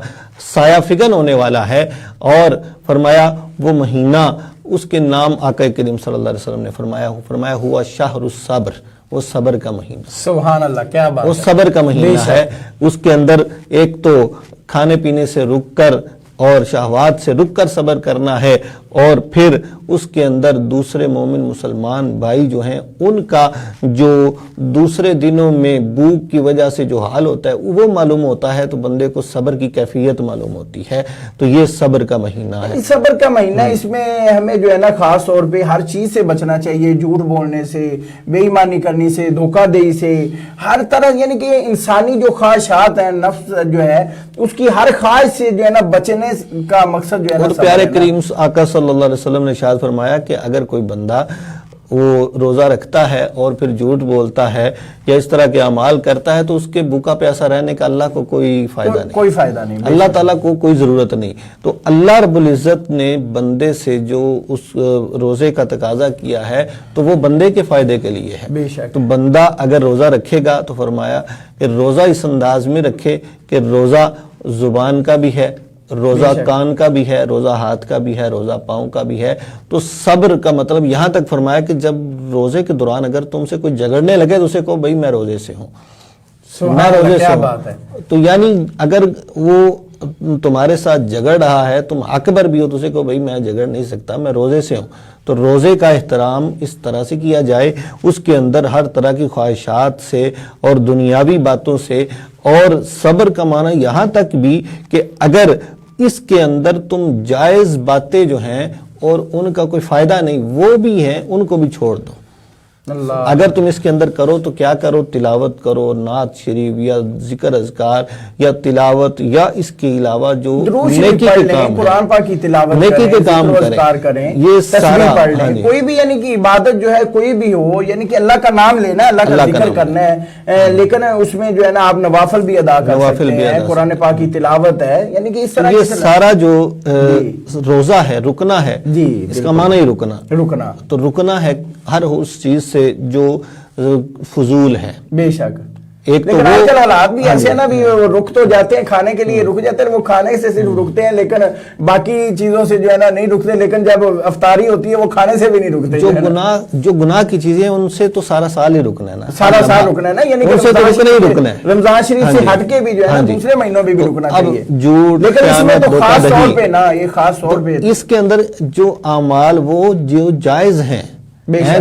سایہ فگن ہونے والا ہے۔ اور فرمایا وہ مہینہ، اس کے نام آقا کریم صلی اللہ علیہ وسلم نے فرمایا ہوا شہر الصبر، وہ صبر کا مہینہ۔ سبحان اللہ، کیا بات ہے۔ وہ صبر کا مہینہ ہے، اس کے اندر ایک تو کھانے پینے سے رک کر اور شہوات سے رک کر صبر کرنا ہے، اور پھر اس کے اندر دوسرے مومن مسلمان بھائی جو ہیں ان کا جو دوسرے دنوں میں بھوک کی وجہ سے جو حال ہوتا ہے وہ معلوم ہوتا ہے، تو بندے کو صبر کی کیفیت معلوم ہوتی ہے۔ تو یہ صبر کا مہینہ ہے، صبر کا مہینہ۔ اس میں ہمیں جو ہے نا خاص طور پہ ہر چیز سے بچنا چاہیے، جھوٹ بولنے سے، بے ایمانی کرنے سے، دھوکہ دہی سے، ہر طرح، یعنی کہ انسانی جو خواہشات ہیں، نفس جو ہے اس کی ہر خواہش سے جو ہے نا بچنے کا مقصد جو ہے نا۔ اور پیارے کریم آقا صلی اللہ علیہ وسلم نے ارشاد فرمایا کہ اگر کوئی بندہ وہ روزہ رکھتا ہے اور پھر جھوٹ بولتا ہے یا اس طرح کے اعمال کرتا ہے تو اس کے بھوکا پیاسا رہنے کا اللہ کو کوئی فائدہ نہیں، کوئی فائدہ نہیں، اللہ تعالیٰ کو کوئی ضرورت نہیں۔ تو اللہ رب العزت نے بندے سے جو اس روزے کا تقاضا کیا ہے تو وہ بندے کے فائدے کے لیے ہے۔ بے شک۔ تو بندہ اگر روزہ رکھے گا تو فرمایا کہ روزہ اس انداز میں رکھے کہ روزہ زبان کا بھی ہے، روزہ کان کا بھی ہے، روزہ ہاتھ کا بھی ہے، روزہ پاؤں کا بھی ہے۔ تو صبر کا مطلب یہاں تک فرمایا کہ جب روزے کے دوران اگر تم سے کوئی جھگڑنے لگے تو اسے کہو بھائی میں روزے سے ہوں، میں روزے سے ہوں۔ تو یعنی اگر وہ تمہارے ساتھ جھگڑ رہا ہے، تم اکبر بھی ہو تو اسے کہو بھائی میں جھگڑ نہیں سکتا، میں روزے سے ہوں۔ تو روزے کا احترام اس طرح سے کیا جائے، اس کے اندر ہر طرح کی خواہشات سے اور دنیاوی باتوں سے، اور صبر کا معنی یہاں تک بھی کہ اگر اس کے اندر تم جائز باتیں جو ہیں اور ان کا کوئی فائدہ نہیں وہ بھی ہیں ان کو بھی چھوڑ دو۔ اگر تم اس کے اندر کرو تو کیا کرو، تلاوت کرو، نعت شریف یا ذکر اذکار یا تلاوت یا اس کے علاوہ جو نیکی کے کام قرآن پاک کی تلاوت نیکی کے کام کریں، یہ سارا پڑھ لیں، کوئی بھی یعنی کہ عبادت جو ہے کوئی بھی ہو، یعنی کہ اللہ کا نام لینا ہے، اللہ کا ذکر کرنا ہے، لیکن اس میں جو ہے نا آپ نوافل بھی ادا کر سکتے ہیں، قرآن پاک کی تلاوت ہے، یعنی کہ اس طرح یہ سارا جو روزہ ہے رکنا ہے، اس کا معنی ہی رکنا تو رکنا ہے ہر اس چیز سے جو فضول ہے۔ بے شک۔ ایک لیکن آج کل حالات بھی ایسے ہیں نا، بھی رک تو جاتے ہیں کھانے کے لیے، رک جاتے ہیں، وہ کھانے سے صرف رکتے ہیں لیکن باقی چیزوں سے جو ہے نا نہیں رکتے، لیکن جب افطاری ہوتی ہے وہ کھانے سے بھی نہیں رکتے۔ جو گناہ کی چیزیں ان سے تو سارا سال ہی رکنا ہے نا، سارا سال رکنا ہے نا، یعنی ان سے تو رکنا ہی رکنا ہے۔ رمضان شریف سے ہٹ کے بھی جو ہے نا دوسرے مہینوں میں بھی رکنا چاہیے، لیکن اس میں تو خاص طور پہ نا، یہ خاص طور پہ اس کے اندر جو اعمال وہ جو جائز ہیں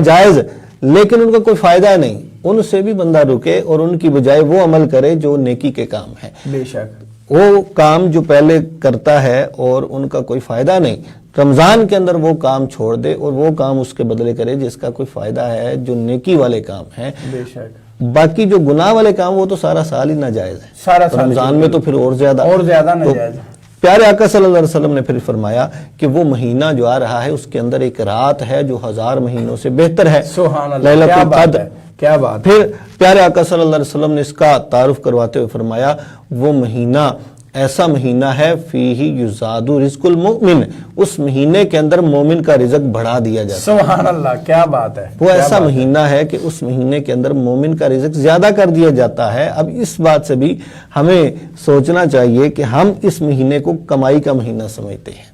جائز لیکن ان کا کوئی فائدہ نہیں، ان سے بھی بندہ رکے اور ان کی بجائے وہ عمل کرے جو نیکی کے کام ہے۔ بے شک۔ وہ کام جو پہلے کرتا ہے اور ان کا کوئی فائدہ نہیں، رمضان کے اندر وہ کام چھوڑ دے اور وہ کام اس کے بدلے کرے جس کا کوئی فائدہ ہے، جو نیکی والے کام ہیں۔ بے شک۔ باقی جو گناہ والے کام وہ تو سارا سال ہی ناجائز ہے، سارا سال رمضان میں تو پھر اور زیادہ ناجائز ہے۔ پیارے آقا صلی اللہ علیہ وسلم نے پھر فرمایا کہ وہ مہینہ جو آ رہا ہے اس کے اندر ایک رات ہے جو 1000 مہینوں سے بہتر ہے، سبحان اللہ، لیلۃ القدر۔ کیا بات۔ پھر پیارے آقا صلی اللہ علیہ وسلم نے اس کا تعارف کرواتے ہوئے فرمایا وہ مہینہ ایسا مہینہ ہے فیہ یزاد رزق المؤمن، اس مہینے کے اندر مومن کا رزق بڑھا دیا جاتا ہے۔ سبحان اللہ، کیا بات ہے۔ وہ ایسا مہینہ ہے کہ اس مہینے کے اندر مومن کا رزق زیادہ کر دیا جاتا ہے۔ اب اس بات سے بھی ہمیں سوچنا چاہیے کہ ہم اس مہینے کو کمائی کا مہینہ سمجھتے ہیں،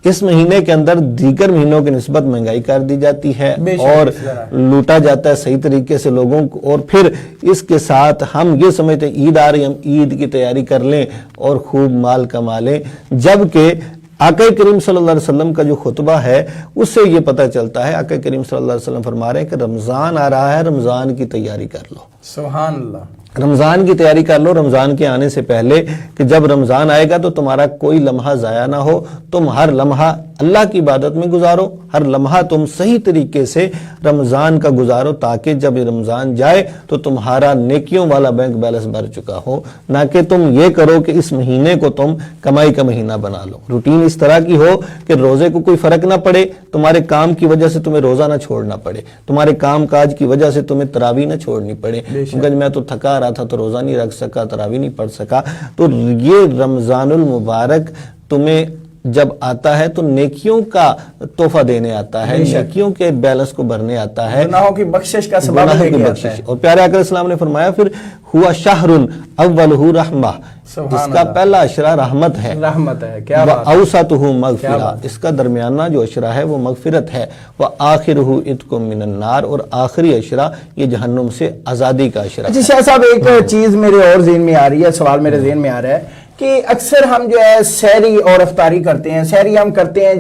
اس مہینے کے اندر دیگر مہینوں کی نسبت مہنگائی کر دی جاتی ہے اور لوٹا جاتا ہے صحیح طریقے سے لوگوں کو، اور پھر اس کے ساتھ ہم یہ سمجھتے ہیں عید آ رہی، ہم عید کی تیاری کر لیں اور خوب مال کما لیں، جبکہ آقا کریم صلی اللہ علیہ وسلم کا جو خطبہ ہے اس سے یہ پتہ چلتا ہے، آقا کریم صلی اللہ علیہ وسلم فرما رہے ہیں کہ رمضان آ رہا ہے، رمضان کی تیاری کر لو۔ سبحان اللہ، رمضان کی تیاری کر لو رمضان کے آنے سے پہلے، کہ جب رمضان آئے گا تو تمہارا کوئی لمحہ ضائع نہ ہو، تم ہر لمحہ اللہ کی عبادت میں گزارو، ہر لمحہ تم صحیح طریقے سے رمضان کا گزارو، تاکہ جب رمضان جائے تو تمہارا نیکیوں والا بینک بیلنس بھر چکا ہو، نہ کہ تم یہ کرو کہ اس مہینے کو تم کمائی کا مہینہ بنا لو۔ روٹین اس طرح کی ہو کہ روزے کو کوئی فرق نہ پڑے، تمہارے کام کی وجہ سے تمہیں روزہ نہ چھوڑنا پڑے، تمہارے کام کاج کی وجہ سے تمہیں تراویح نہ چھوڑنی پڑے، کیونکہ میں تو تھکا رہا تھا تو روزہ نہیں رکھ سکا، تراویح نہیں پڑھ سکا۔ تو یہ رمضان المبارک تمہیں جب آتا ہے تو نیکیوں کا تحفہ دینے آتا ہے، نیکیوں کے بیلنس کو بھرنے آتا ہے، گناہوں کی بخشش کا سبب لے کے آتا ہے۔ اور پیارے آقا السلام نے فرمایا پھر ہوا شہر اولہ رحمہ، اس کا پہلا اشرہ رحمت ہے، رحمت ہے، کیا بات ہے، اوسطہ مغفرہ، اس کا درمیانہ جو اشرہ ہے وہ مغفرت ہے، وآخرہ عتق من النار، اور آخری اشرہ یہ جہنم سے آزادی کا اشرہ ہے۔ اچھا شاہ صاحب، ایک چیز میرے اور ذہن میں آ رہی ہے، سوال میرے ذہن میں آ رہا ہے کہ اکثر ہم جو ہے سحری اور افطاری کرتے ہیں، سحری ہم کرتے ہیں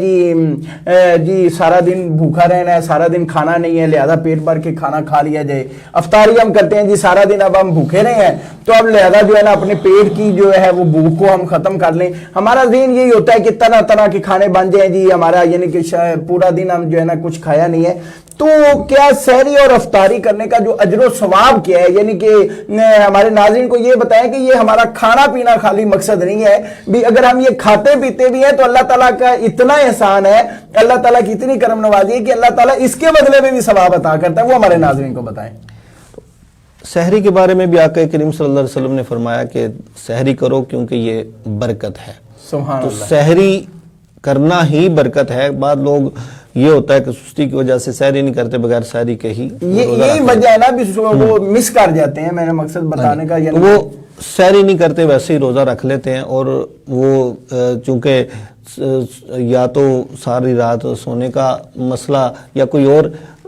جی سارا دن بھوکا رہنا ہے، سارا دن کھانا نہیں ہے لہذا پیٹ بھر کے کھانا کھا لیا جائے، افطاری ہم کرتے ہیں جی سارا دن اب ہم بھوکے رہے ہیں تو اب لہذا جو ہے نا اپنے پیٹ کی جو ہے وہ بھوک کو ہم ختم کر لیں۔ ہمارا ذہن یہی ہوتا ہے کہ طرح طرح کے کھانے بن جائیں جی، ہمارا یعنی کہ پورا دن ہم جو ہے نا کچھ کھایا نہیں ہے، تو کیا سحری اور افطاری کرنے کا جو اجر و ثواب کیا ہے، یعنی کہ ہمارے ناظرین کو یہ بتائیں کہ یہ ہمارا کھانا پینا خالی مقصد مقصد نہیں ہے بھی اگر ہم یہ کھاتے پیتے بھی ہیں تو اللہ تعالیٰ کا اتنا احسان ہے، اللہ تعالیٰ کی اتنی کرم نوازی ہے کہ اللہ تعالیٰ اس کے بدلے میں بھی ثواب عطا کرتا ہے، وہ ہمارے ناظرین کو بتائیں۔ سحری کے بارے میں بھی آقا کریم صلی اللہ علیہ وسلم نے فرمایا کہ سحری کرو کیونکہ یہ برکت ہے۔ سبحان تو اللہ۔ سحری کرنا ہی برکت ہے۔ بعض لوگ یہ ہوتا ہے کہ سستی کی وجہ سے سحری نہیں کرتے، بغیر سحری کے ہی یہی وجہ ہے نا بھی وہ مس کر جاتے ہیں، میں نے مقصد بتانے کا یعنی وہ سحری نہیں کرتے، ویسے ہی روزہ رکھ لیتے ہیں، اور وہ چونکہ یا تو ساری رات سونے کا مسئلہ یا کوئی اور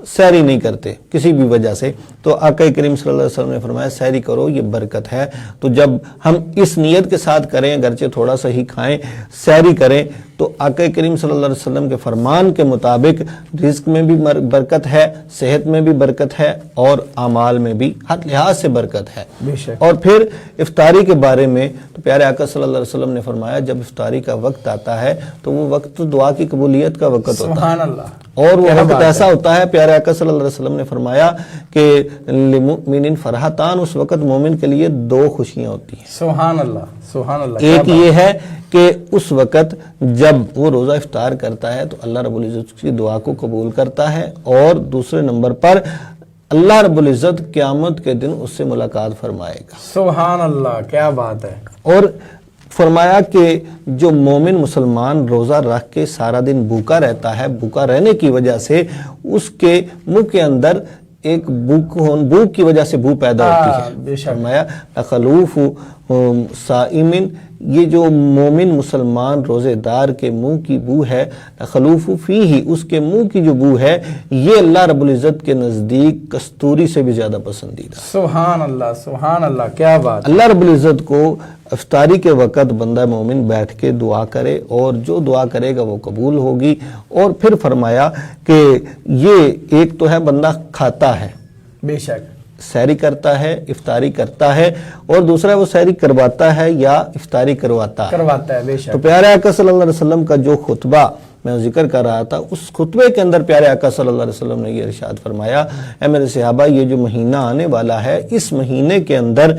سحری نہیں کرتے کسی بھی وجہ سے، تو آقا کریم صلی اللہ علیہ وسلم نے فرمایا سحری کرو، یہ برکت ہے۔ تو جب ہم اس نیت کے ساتھ کریں، اگرچہ تھوڑا سا ہی کھائیں، سحری کریں، تو آقا کریم صلی اللہ علیہ وسلم کے فرمان کے مطابق رزق میں بھی برکت ہے، صحت میں بھی برکت ہے، اور اعمال میں بھی ہر لحاظ سے برکت ہے۔ بے شک۔ اور پھر افطاری کے بارے میں تو پیارے آقا صلی اللہ علیہ وسلم نے فرمایا جب افطاری کا وقت آتا ہے تو وہ وقت دعا کی قبولیت کا وقت ہوتا ہے، سبحان اللہ، اور وہ کیا وقت بات ایسا ہے۔ ہوتا ہے، پیارے آقا صلی اللہ علیہ وسلم نے فرمایا کہ للمؤمن فرحتان، اس وقت مومن کے لیے دو خوشیاں ہوتی ہیں۔ سبحان اللہ، سبحان اللہ۔ ایک یہ ہے کہ اس وقت جب وہ روزہ افطار کرتا ہے تو اللہ رب العزت کی دعا کو قبول کرتا ہے، اور دوسرے نمبر پر اللہ رب العزت قیامت کے دن اس سے ملاقات فرمائے گا۔ سبحان اللہ، کیا بات ہے۔ اور فرمایا کہ جو مومن مسلمان روزہ رکھ کے سارا دن بھوکا رہتا ہے، بھوکا رہنے کی وجہ سے اس کے منہ کے اندر ایک بھوک کی وجہ سے بو پیدا ہوتی ہے۔ بے شک۔ فرمایا خلوف صائمن، یہ جو مومن مسلمان روزے دار کے منہ کی بو ہے، خلوف فیہ، اس کے منہ کی جو بو ہے، یہ اللہ رب العزت کے نزدیک کستوری سے بھی زیادہ پسندیدہ۔ سبحان اللہ، سبحان اللہ، کیا بات۔ اللہ رب العزت کو افطاری کے وقت بندہ مومن بیٹھ کے دعا کرے، اور جو دعا کرے گا وہ قبول ہوگی۔ اور پھر فرمایا کہ یہ ایک تو ہے بندہ کھاتا ہے، بے شک، سحری کرتا ہے، افطاری کرتا ہے، اور دوسرا وہ سحری کرواتا ہے یا افطاری کرواتا ہے۔ بے شک۔ تو پیارے آقا صلی اللہ علیہ وسلم کا جو خطبہ میں ذکر کر رہا تھا، اس خطبے کے اندر پیارے آقا صلی اللہ علیہ وسلم نے یہ ارشاد فرمایا، اے میرے صحابہ، یہ جو مہینہ آنے والا ہے، اس مہینے کے اندر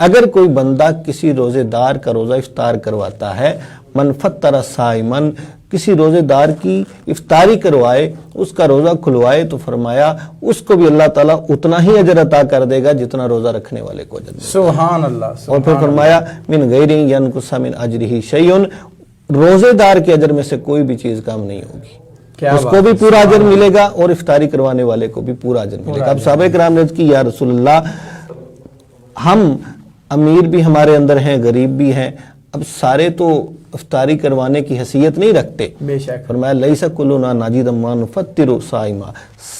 اگر کوئی بندہ کسی روزے دار کا روزہ افطار کرواتا ہے، من فطر صائمن، کسی روزے دار کی افطاری کروائے، اس کا روزہ کھلوائے، تو فرمایا اس کو بھی اللہ تعالیٰ اتنا ہی اجر عطا کر دے گا جتنا روزہ رکھنے والے کو اجر دے گا۔ سبحان اللہ، اور پھر فرمایا من غیر ینقص من اجرہ شیء، روزے دار کے اجر میں سے کوئی بھی چیز کم نہیں ہوگی، اس کو بھی پورا اجر ملے گا، اور افطاری کروانے والے کو بھی پورا اجر ملے گا۔ اب صحابہ کرام نے عرض کی یا رسول اللہ، ہم امیر بھی ہمارے اندر ہیں، غریب بھی ہیں، اب سارے تو افطاری کروانے کی حیثیت نہیں رکھتے۔ بے شک۔ فرمایا لیس کلنا ناجد ما نفطر صائما،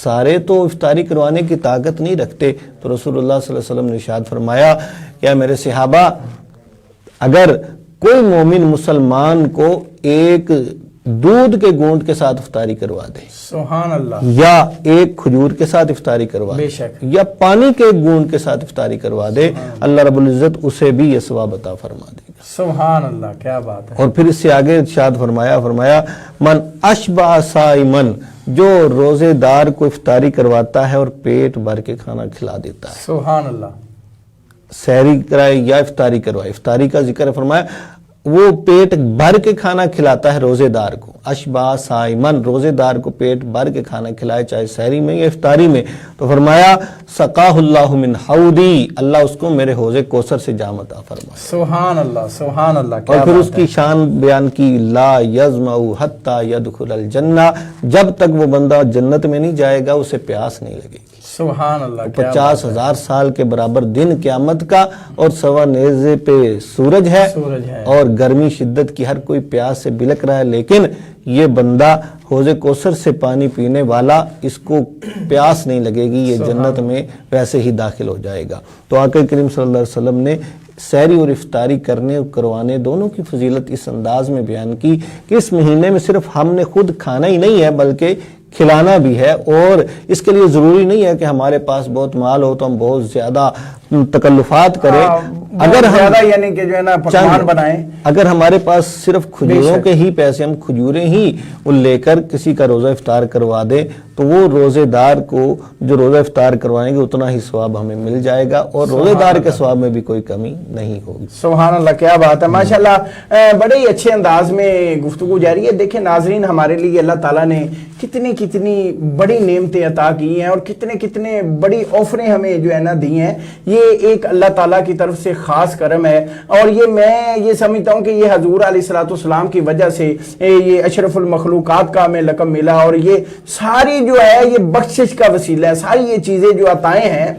سارے تو افطاری کروانے کی طاقت نہیں رکھتے۔ تو رسول اللہ صلی اللہ علیہ وسلم نے ارشاد فرمایا کہ میرے صحابہ، اگر کوئی مومن مسلمان کو ایک دودھ کے گونٹ کے ساتھ افطاری کروا دے، سبحان اللہ، یا ایک کھجور کے ساتھ افطاری کروا دے، بے شک، یا پانی کے گونٹ کے ساتھ افطاری کروا دے، اللہ رب العزت اسے بھی یہ ثواب عطا فرما دے گا۔ سبحان اللہ، کیا بات ہے۔ اور پھر اس سے آگے ارشاد فرمایا من اشبع صائمن، جو روزے دار کو افطاری کرواتا ہے اور پیٹ بھر کے کھانا کھلا دیتا ہے، سبحان اللہ، سحری کرائے یا افطاری کروائے، افطاری کا ذکر فرمایا وہ پیٹ بھر کے کھانا کھلاتا ہے روزے دار کو، اشبع صائمن، روزے دار کو پیٹ بھر کے کھانا کھلائے، چاہے سحری میں یا افطاری میں، تو فرمایا سقاہ اللہ من حوضی، اللہ اس کو میرے حوض کوثر سے جام عطا فرمائے۔ سبحان اللہ، سبحان اللہ، اور کیا پھر بات اس کی شان بیان کی، لا یظمأ حتی یدخل الجنہ، جب تک وہ بندہ جنت میں نہیں جائے گا اسے پیاس نہیں لگے گی۔ سبحان اللہ، کیا 50,000 سال کے برابر دن قیامت کا، اور سوا نیزے پہ سورج ہے، اور گرمی شدت کی، ہر کوئی پیاس سے بلک رہا ہے، لیکن یہ بندہ حوض کوثر سے پانی پینے والا، اس کو پیاس نہیں لگے گی، یہ جنت میں ویسے ہی داخل ہو جائے گا۔ تو آقا کریم صلی اللہ علیہ وسلم نے سحری اور افطاری کرنے اور کروانے دونوں کی فضیلت اس انداز میں بیان کی کہ اس مہینے میں صرف ہم نے خود کھانا ہی نہیں ہے بلکہ کھلانا بھی ہے، اور اس کے لیے ضروری نہیں ہے کہ ہمارے پاس بہت مال ہو تو ہم بہت زیادہ تکلفات کریں، اگر ہم زیادہ یعنی کہ جو ہے نا پکوان بنائیں، اگر ہمارے پاس صرف کھجوروں کے ہی پیسے، ہم کھجوریں ہی وہ لے کر کسی کا روزہ افطار کروا دیں تو وہ روزے دار کو جو روزہ افطار کروائیں گے اتنا ہی ثواب ہمیں مل جائے گا، اور روزے دار کے ثواب میں بھی کوئی کمی نہیں ہوگی۔ سبحان اللہ، کیا بات ہے، ماشاءاللہ بڑے ہی اچھے انداز میں گفتگو جاری ہے۔ دیکھیں ناظرین، ہمارے لیے اللہ تعالیٰ نے کتنی بڑی نعمتیں عطا کی ہیں اور کتنے بڑی آفریں ہمیں جو ہے نا دی ہیں۔ یہ ایک اللہ تعالیٰ کی طرف سے خاص کرم ہے، اور میں یہ سمجھتا ہوں کہ یہ حضور علیہ الصلوۃ والسلام کی وجہ سے یہ اشرف المخلوقات کا ہمیں لقب ملا، اور یہ ساری جو ہے یہ بخشش کا وسیلہ ہے۔ ساری یہ چیزیں جو عطائیں ہیں،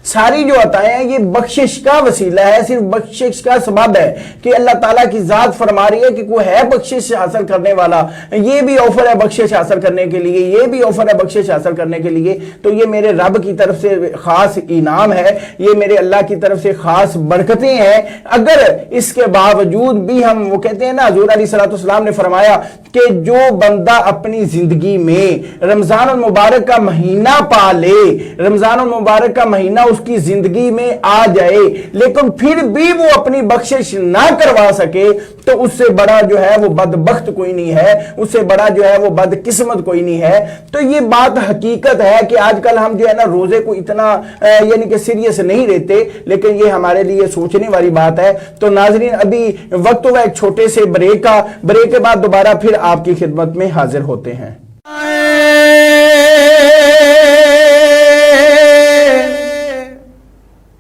ساری جو عطائیں ہیں یہ بخشش کا وسیلہ ہے، صرف بخشش کا سبب ہے کہ اللہ تعالیٰ کی ذات فرما رہی ہے کہ کوئی ہے بخشش حاصل کرنے والا، یہ بھی آفر ہے بخشش حاصل کرنے کے لیے، یہ بھی آفر ہے بخشش حاصل کرنے کے لیے۔ تو یہ میرے رب کی طرف سے خاص انعام ہے، یہ میرے اللہ کی طرف سے خاص برکتیں ہیں۔ اگر اس کے باوجود بھی ہم، وہ کہتے ہیں نا، حضور علیہ الصلوۃ والسلام نے فرمایا کہ جو بندہ اپنی زندگی میں رمضان المبارک کا مہینہ پا لے، رمضان المبارک کا مہینہ اس کی زندگی میں آ جائے، لیکن پھر بھی وہ اپنی بخشش نہ کروا سکے، تو اس سے بڑا جو ہے وہ بدبخت کوئی نہیں ہے، اس سے بڑا جو ہے وہ بدقسمت کوئی نہیں ہے۔ تو یہ بات حقیقت ہے کہ آج کل ہم جو ہے نا روزے کو اتنا یعنی کہ سیریس نہیں لیتے، لیکن یہ ہمارے لیے سوچنے والی بات ہے۔ تو ناظرین، ابھی وقت ہوا ایک چھوٹے سے بریک کا، بریک کے بعد دوبارہ پھر آپ کی خدمت میں حاضر ہوتے ہیں۔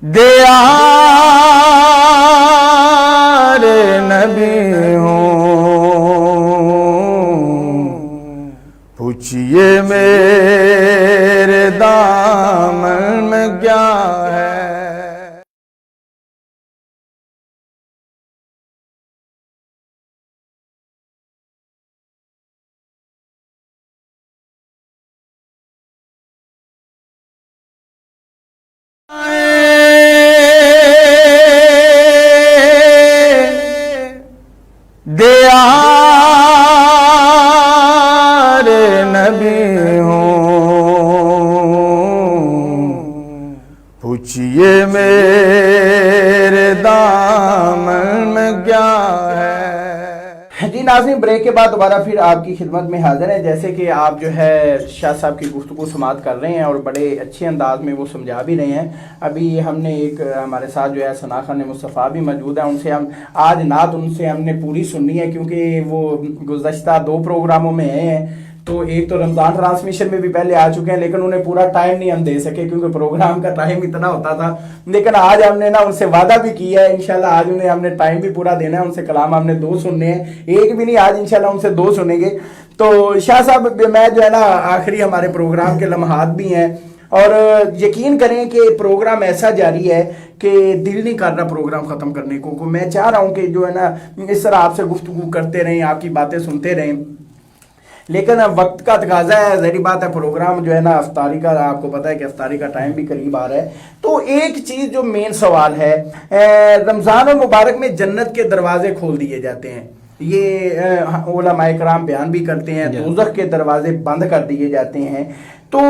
دیار نبی ہوں، پوچھئے میرے دامن میں کیا ہے۔ دیار نبی ہوں، پوچھئے میرے دامن میں کیا ہے۔ جی ناظرین، بریک کے بعد دوبارہ پھر آپ کی خدمت میں حاضر ہیں۔ جیسے کہ آپ جو ہے شاہ صاحب کی گفتگو سماعت کر رہے ہیں اور بڑے اچھے انداز میں وہ سمجھا بھی رہے ہیں۔ ابھی ہم نے ایک ہمارے ساتھ جو ہے ثنا خان مصطفیٰ بھی موجود ہیں، ان سے ہم آج نعت ان سے ہم نے پوری سننی ہے، کیونکہ وہ گزشتہ 2 پروگراموں میں ہیں۔ تو ایک تو رمضان ٹرانسمیشن میں بھی پہلے آ چکے ہیں، لیکن انہیں پورا ٹائم نہیں ہم دے سکے کیونکہ پروگرام کا ٹائم اتنا ہوتا تھا۔ لیکن آج ہم نے نا ان سے وعدہ بھی کیا ہے، انشاءاللہ آج انہیں ہم نے ٹائم بھی پورا دینا ہے، ان سے کلام ہم نے 2 سننے ہیں، ایک بھی نہیں، آج انشاءاللہ ان سے 2 سنیں گے۔ تو شاہ صاحب، میں جو ہے نا آخری ہمارے پروگرام کے لمحات بھی ہیں، اور یقین کریں کہ پروگرام ایسا جاری ہے کہ دل نہیں کر رہا پروگرام ختم کرنے کو۔ میں چاہ رہا ہوں کہ جو ہے نا اس طرح آپ سے گفتگو کرتے رہیں، آپ کی باتیں سنتے رہیں، لیکن وقت کا تقاضا ہے، ظاہری بات ہے، پروگرام جو ہے نا افطاری کا، آپ کو پتہ ہے کہ افطاری کا ٹائم بھی قریب آ رہا ہے۔ تو ایک چیز جو مین سوال ہے، رمضان المبارک میں جنت کے دروازے کھول دیے جاتے ہیں، یہ علماء کرام بیان بھی کرتے ہیں، دوزخ کے دروازے بند کر دیے جاتے ہیں۔ تو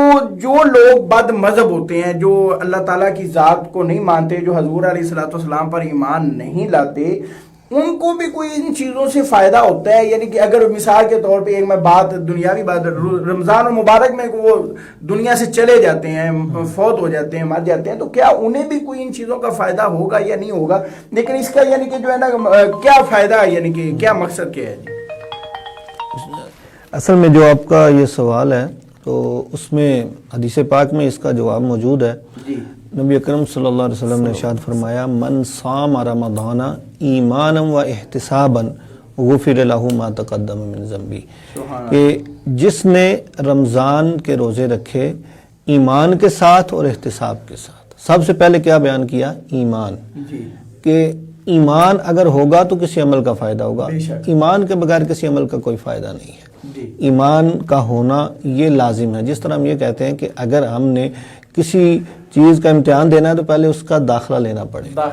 جو لوگ بد مذہب ہوتے ہیں، جو اللہ تعالیٰ کی ذات کو نہیں مانتے، جو حضور علیہ الصلوۃ والسلام پر ایمان نہیں لاتے، ان کو بھی کوئی ان چیزوں سے فائدہ ہوتا ہے؟ یعنی کہ اگر مثال کے طور پہ ایک میں بات دنیاوی بات، رمضان المبارک میں وہ دنیا سے چلے جاتے ہیں، فوت ہو جاتے ہیں، مر جاتے ہیں، تو کیا انہیں بھی کوئی ان چیزوں کا فائدہ ہوگا یا نہیں ہوگا؟ لیکن اس کا یعنی کہ جو ہے نا کیا فائدہ ہے، یعنی کہ کیا مقصد کیا ہے؟ اصل میں جو آپ کا یہ سوال ہے تو اس میں حدیث پاک میں اس کا جواب موجود ہے۔ نبی اکرم صلی اللہ علیہ وسلم نے ارشاد فرمایا، من صام رمضان ایمانا و احتسابا غفر له ما تقدم من ذنبی، کہ جس نے رمضان کے روزے رکھے ایمان کے ساتھ اور احتساب کے ساتھ۔ سب سے پہلے کیا بیان کیا؟ ایمان، کہ ایمان اگر ہوگا تو کسی عمل کا فائدہ ہوگا، ایمان کے بغیر کسی عمل کا کوئی فائدہ نہیں ہے۔ ایمان کا ہونا یہ لازم ہے۔ جس طرح ہم یہ کہتے ہیں کہ اگر ہم نے کسی چیز کا امتحان دینا ہے تو پہلے اس کا داخلہ لینا پڑے گا،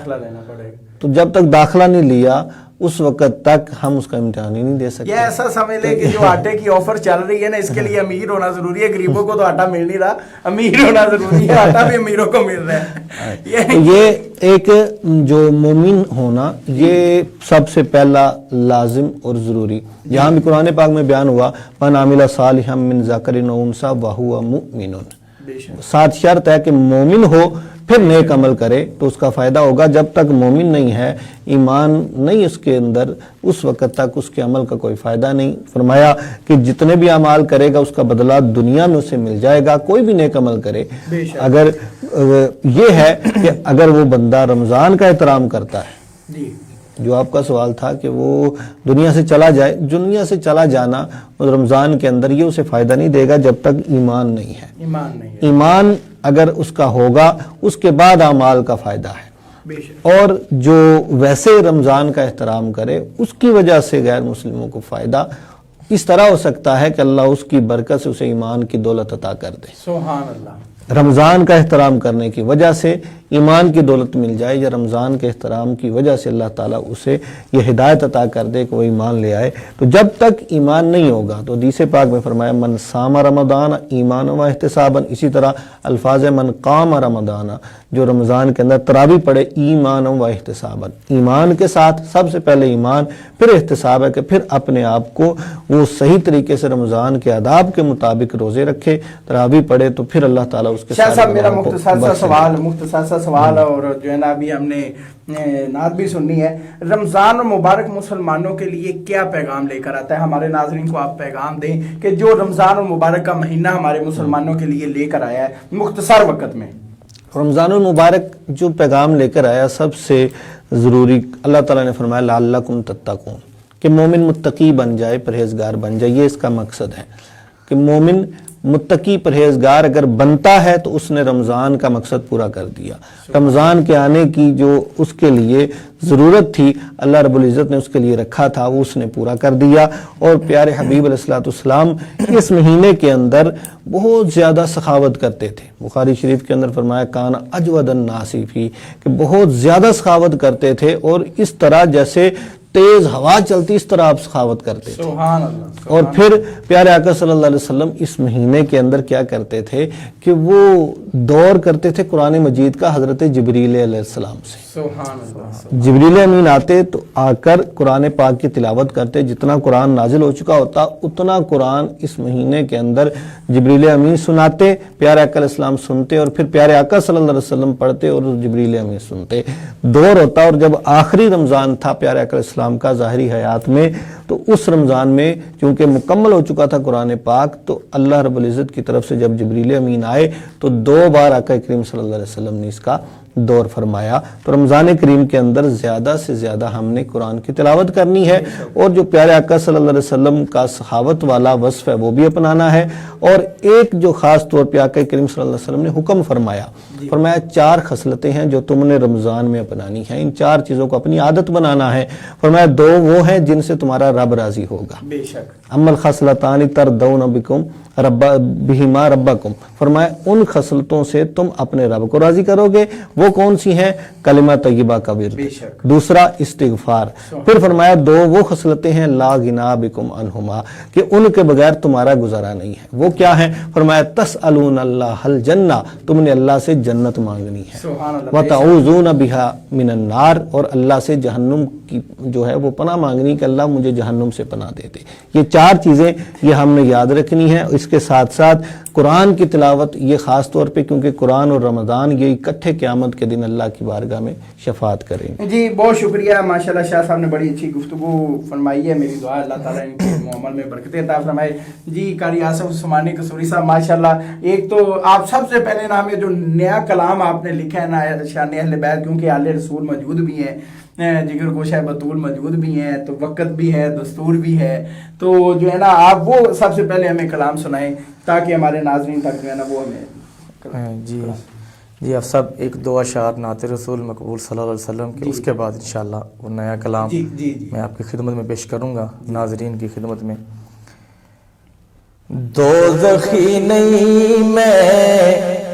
تو جب تک داخلہ نہیں لیا اس وقت تک ہم اس کا امتحان ہی نہیں دے سکتے. یہ ایسا سمجھ لے کہ جو آٹے کی آفر چل رہی ہے نا، اس کے لیے امیر ہونا ضروری ہے. غریبوں کو تو آٹا مل نہیں رہا، امیر ہونا ضروری ہے، آٹا بھی امیروں کو مل رہا ہے. یہ ایک جو مومن ہونا یہ سب سے پہلا لازم اور ضروری. جہاں بھی قرآن پاک میں بیان ہوا من عمل صالحا من ذکر او انثی وہو مؤمن، ساتھ شرط ہے کہ مومن ہو پھر نیک عمل کرے تو اس کا فائدہ ہوگا. جب تک مومن نہیں ہے، ایمان نہیں اس کے اندر، اس وقت تک اس کے عمل کا کوئی فائدہ نہیں. فرمایا کہ جتنے بھی اعمال کرے گا اس کا بدلہ دنیا میں اسے مل جائے گا. کوئی بھی نیک عمل کرے، اگر یہ ہے کہ اگر وہ بندہ رمضان کا احترام کرتا ہے، جو آپ کا سوال تھا کہ وہ دنیا سے چلا جائے، دنیا سے چلا جانا رمضان کے اندر یہ اسے فائدہ نہیں دے گا جب تک ایمان نہیں ہے. ایمان اگر اس کا ہوگا اس کے بعد اعمال کا فائدہ ہے. اور جو ویسے رمضان کا احترام کرے اس کی وجہ سے غیر مسلموں کو فائدہ اس طرح ہو سکتا ہے کہ اللہ اس کی برکت سے اسے ایمان کی دولت عطا کر دے. سبحان اللہ. رمضان کا احترام کرنے کی وجہ سے ایمان کی دولت مل جائے، یا رمضان کے احترام کی وجہ سے اللہ تعالیٰ اسے یہ ہدایت عطا کر دے کہ وہ ایمان لے آئے. تو جب تک ایمان نہیں ہوگا تو حدیث پاک میں فرمایا من صام رمضان ایمانا و احتسابا، اسی طرح الفاظ من قام رمضان، جو رمضان کے اندر تراویح پڑھے ایمانا و احتسابا، ایمان کے ساتھ، سب سے پہلے ایمان پھر احتساب ہے کہ پھر اپنے آپ کو وہ صحیح طریقے سے رمضان کے آداب کے مطابق روزے رکھے، تراویح پڑھے، تو پھر اللہ تعالیٰ اس کے شاہ صاحب میرا مختصر سا سوال اور جو ہے نا ابھی ہم نے نعت بھی سننی ہے. رمضان المبارک مسلمانوں کے لیے کیا پیغام لے کر آتا ہے؟ ہمارے ناظرین کو آپ پیغام دیں کہ جو رمضان المبارک کا مہینہ ہمارے مسلمانوں کے لیے لے کر آیا ہے مختصر وقت میں. رمضان المبارک جو پیغام لے کر آیا سب سے ضروری، اللہ تعالیٰ نے فرمایا لعلکم تتقون، کہ مومن متقی بن جائے، پرہیزگار بن جائے. یہ اس کا مقصد ہے کہ مومن متقی پرہیزگار اگر بنتا ہے تو اس نے رمضان کا مقصد پورا کر دیا. رمضان کے آنے کی جو اس کے لیے ضرورت تھی اللہ رب العزت نے اس کے لیے رکھا تھا وہ اس نے پورا کر دیا. اور پیارے حبیب علیہ السلام اس مہینے کے اندر بہت زیادہ سخاوت کرتے تھے. بخاری شریف کے اندر فرمایا کان اجود الناس فی، کہ بہت زیادہ سخاوت کرتے تھے، اور اس طرح جیسے تیز ہوا چلتی اس طرح آپ سخاوت کرتے تھے. سبحان اللہ. اور پھر پیارے آقا صلی اللہ علیہ وسلم اس مہینے کے اندر کیا کرتے تھے کہ وہ دور کرتے تھے قرآن مجید کا حضرت جبریل علیہ السلام سے. سبحان اللہ. جبریل امین آتے تو آ کر قرآن پاک کی تلاوت کرتے. جتنا قرآن نازل ہو چکا ہوتا اتنا قرآن اس مہینے کے اندر جبریل امین سناتے، پیارے آقا علیہ السلام سنتے، اور پھر پیارے آقا صلی اللہ علیہ وسلم پڑھتے اور جبریل امین سنتے. دور ہوتا. اور جب آخری رمضان تھا پیارے آقا علیہ السلام کا ظاہری حیات میں، تو اس رمضان میں چونکہ مکمل ہو چکا تھا قرآن پاک، تو اللہ رب العزت کی طرف سے جب جبریل امین آئے تو 2 بار آقا کریم صلی اللہ علیہ وسلم نے اس کا دور فرمایا. تو رمضان کریم کے اندر زیادہ سے زیادہ ہم نے قرآن کی تلاوت کرنی ہے، اور جو پیارے آقا صلی اللہ علیہ وسلم کا سخاوت والا وصف ہے وہ بھی اپنانا ہے. اور ایک جو خاص طور پہ آقا کریم صلی اللہ علیہ وسلم نے حکم فرمایا 4 خصلتیں ہیں جو تم نے رمضان میں اپنانی ہیں، ان 4 چیزوں کو اپنی عادت بنانا ہے. فرمایا 2 وہ ہیں جن سے تمہارا رب راضی ہوگا. بے شک. اما الخصلتان ترضون بہما ربکم، فرمایا ان خصلتوں سے تم اپنے رب کو راضی کرو گے. وہ کون سی ہیں؟ کلمہ طیبہ کا ورد، دوسرا استغفار. پھر فرمایا 2 وہ خصلتیں ہیں لا غنا بکم عنہما، کہ ان کے بغیر تمہارا گزارا نہیں ہے. وہ کیا ہیں؟ فرمایا تسألون اللہ الجنہ، تم نے اللہ سے جنت مانگنی ہے. وتعوذون بہا من النار، اور اللہ سے جہنم کی جو ہے وہ پناہ مانگنی کہ اللہ مجھے جہنم سے پناہ دے دے. یہ 4 چیزیں یہ ہم نے یاد رکھنی ہے. اس کے ساتھ ساتھ قرآن کی تلاوت، یہ خاص طور پہ کیونکہ قرآن اور رمضان یہ اکٹھے قیامت کے دن اللہ کی بارگاہ میں شفاعت کریں گے. جی بہت شکریہ. ماشاءاللہ شاہ صاحب نے بڑی اچھی گفتگو فرمائی ہے. میری دعا اللہ تعالیٰ ان کے عمل میں برکتیں عطا فرمائے. جی قاری آصف عثمانی قصوری صاحب ماشاءاللہ، ایک تو آپ سب سے پہلے نام ہے جو نیا کلام آپ نے لکھا ہے نا شان اہل بیت، کیونکہ آل رسول موجود بھی ہیں، جگر گوشہ بطول موجود بھی ہیں، تو وقت بھی ہے، دستور بھی ہے، تو جو ہے نا آپ وہ سب سے پہلے ہمیں کلام سنائیں تاکہ ہمارے ناظرین تک جو ہے نا وہ ہمیں جی آپ سب ایک 2 اشعار نعت رسول مقبول صلی اللہ علیہ وسلم کے، اس کے بعد انشاءاللہ وہ نیا کلام میں آپ کی خدمت میں پیش کروں گا، ناظرین کی خدمت میں. دوزخی نہیں میں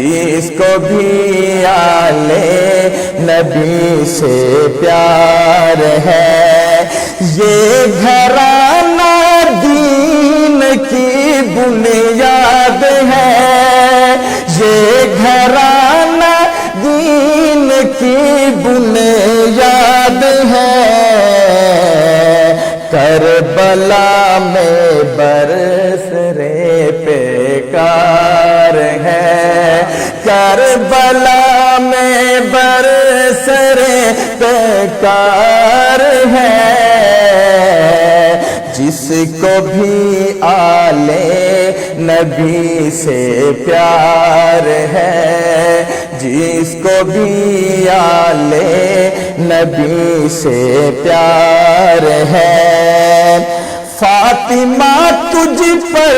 جس کو بھی آلے نبی سے پیار ہے، یہ گھرانہ دین کی بنیاد ہے، یہ گھرانہ دین کی بنیاد ہے، کربلا میں برسرے پیکار ہے، کربلا میں برسرے پیکار ہے، جس کو بھی آلے نبی سے پیار ہے، جس کو بھی آلے نبی سے پیار ہے، فاطمہ تجھ پر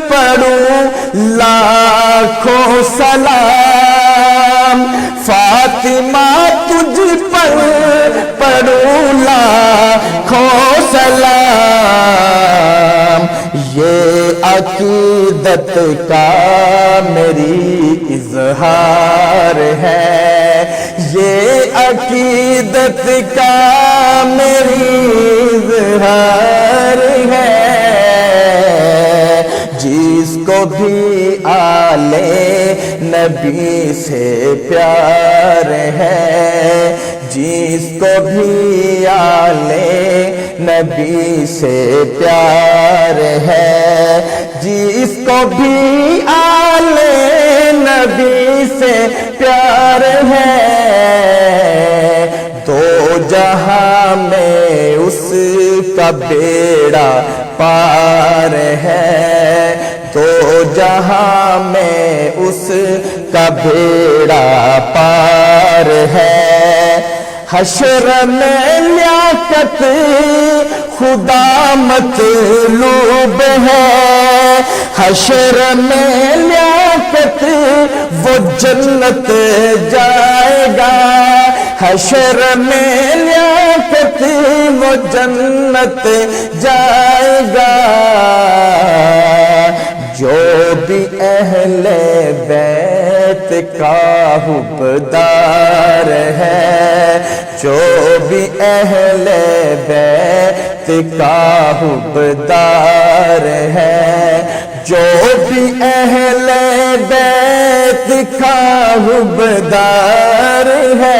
پڑھوں لاکھوں سلام، فاطمہ تجھ پر پڑھوں لاکھوں سلام، یہ عقیدت کا میری اظہار ہے، یہ عقیدت کا میری اظہار ہے، جس کو بھی آلے نبی سے پیار ہے، جس کو بھی آلے نبی سے پیار ہے، جس کو بھی آلے نبی سے پیار ہے، دو جہاں میں اس کا بیڑا پار ہے، دو جہاں میں اس کا بیڑا پار ہے، حشر میں لیاقت خدا مطلوب ہے، حشر میں لیاقت وہ جنت جائے گا، حشر میں لیاقت وہ جنت جائے گا، جو بھی اہل بیت کا حبدار ہے، جو بھی اہل بیت کا حبدار ہے، جو بھی اہل بیت کا حبدار ہے،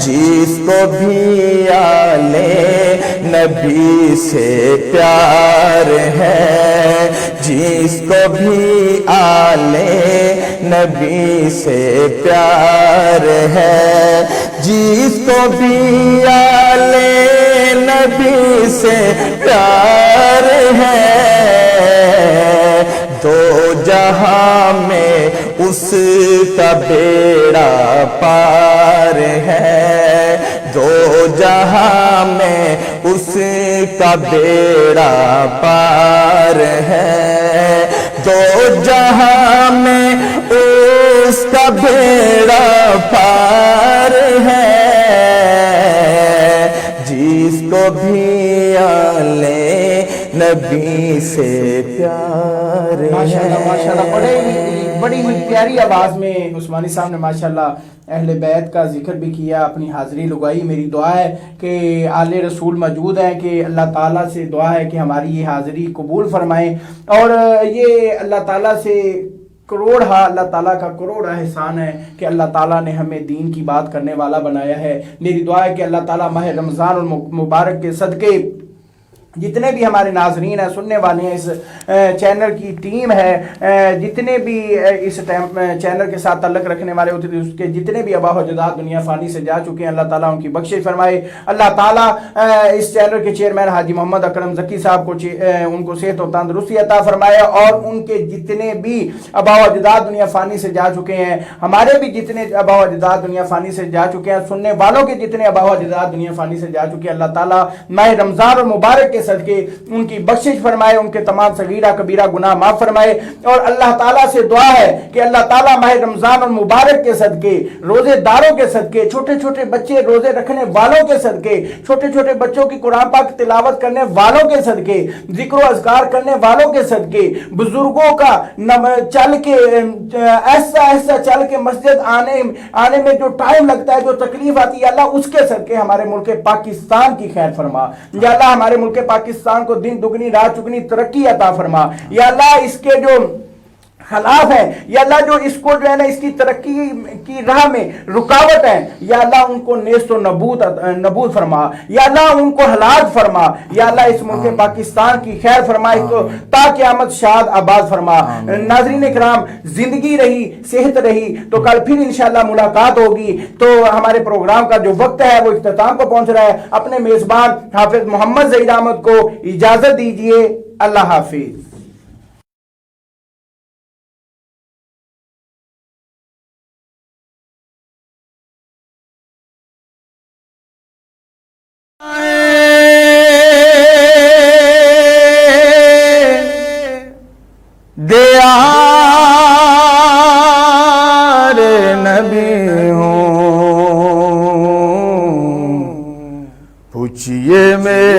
جس کو بھی آلے نبی سے پیار ہے، جس کو بھی آلے نبی سے پیار ہے، جس کو بھی آلے نبی سے پیار ہے، دو جہاں میں اس کا بیڑا پار ہے، دو جہاں میں اس کا بیڑا پار ہے، دو جہاں میں اس کا بیڑا پار ہے، جس کو بھی آلے نبی سے پیار ہے۔ ماشاءاللہ بڑی ہی پیاری آواز میں عثمانی صاحب نے ماشاءاللہ اہل بیت کا ذکر بھی کیا، اپنی حاضری لگائی۔ میری دعا ہے کہ آل رسول موجود ہیں کہ اللہ تعالیٰ سے دعا ہے کہ ہماری یہ حاضری قبول فرمائیں، اور یہ اللہ تعالیٰ سے اللہ تعالیٰ کا کروڑ احسان ہے کہ اللہ تعالیٰ نے ہمیں دین کی بات کرنے والا بنایا ہے۔ میری دعا ہے کہ اللہ تعالیٰ ماہ رمضان المبارک کے صدقے جتنے بھی ہمارے ناظرین ہیں، سننے والے ہیں، اس چینل کی ٹیم ہے، جتنے بھی اس چینل کے ساتھ تعلق رکھنے والے ہوتے تھے، اس کے جتنے بھی آباء و اجداد دنیا فانی سے جا چکے ہیں، اللہ تعالیٰ ان کی بخشش فرمائے۔ اللہ تعالیٰ اس چینل کے چیئرمین حاجی محمد اکرم زکی صاحب کو ان کو صحت و تندرستی عطا فرمائے، اور ان کے جتنے بھی آباء و اجداد دنیا فانی سے جا چکے ہیں، ہمارے بھی جتنے آباء و اجداد دنیا فانی سے جا چکے ہیں، سننے والوں کے جتنے آباء و اجداد دنیا فانی سے جا چکے ہیں، اللہ تعالیٰ ماہ رمضان المبارک کے صدقے ان کی بخشش فرمائے، ان کے تمام صغیرہ کبیرہ گناہ معاف فرمائے، اور اللہ تعالیٰ سے دعا ہے کہ اللہ تعالیٰ ماہ رمضان المبارک کے صدقے، روزے داروں کے صدقے، چھوٹے چھوٹے بچے روزے رکھنے والوں کے صدقے، چھوٹے چھوٹے بچوں کی قرآن پاک تلاوت کرنے والوں کے صدقے، ذکر و اذکار کرنے والوں کے صدقے، بزرگوں کا چل کے ایسا ایسا چل کے مسجد آنے میں جو ٹائم لگتا ہے، جو تکلیف آتی ہے، اللہ اس کے صدقے ہمارے ملک پاکستان کی خیر فرما، یا اللہ ہمارے ملک پاکستان کو دن دگنی رات چگنی ترقی عطا فرما، یا اللہ اس کے جو خلاف ہے، یا اللہ جو اس کو جو ہے نا اس کی ترقی کی راہ میں رکاوٹ ہے، یا اللہ ان کو نیست و نبود فرما، یا اللہ ان کو ہلاک فرما، یا اللہ اس ملک پاکستان کی خیر فرما، اس کو تا قیامت شاد آباد فرما۔ ناظرین کرام، زندگی رہی، صحت رہی تو کل پھر انشاءاللہ ملاقات ہوگی۔ تو ہمارے پروگرام کا جو وقت ہے وہ اختتام کو پہنچ رہا ہے، اپنے میزبان حافظ محمد ظہیر احمد کو اجازت دیجیے، اللہ حافظ۔ دیار نبی ہوں، پوچھئے میں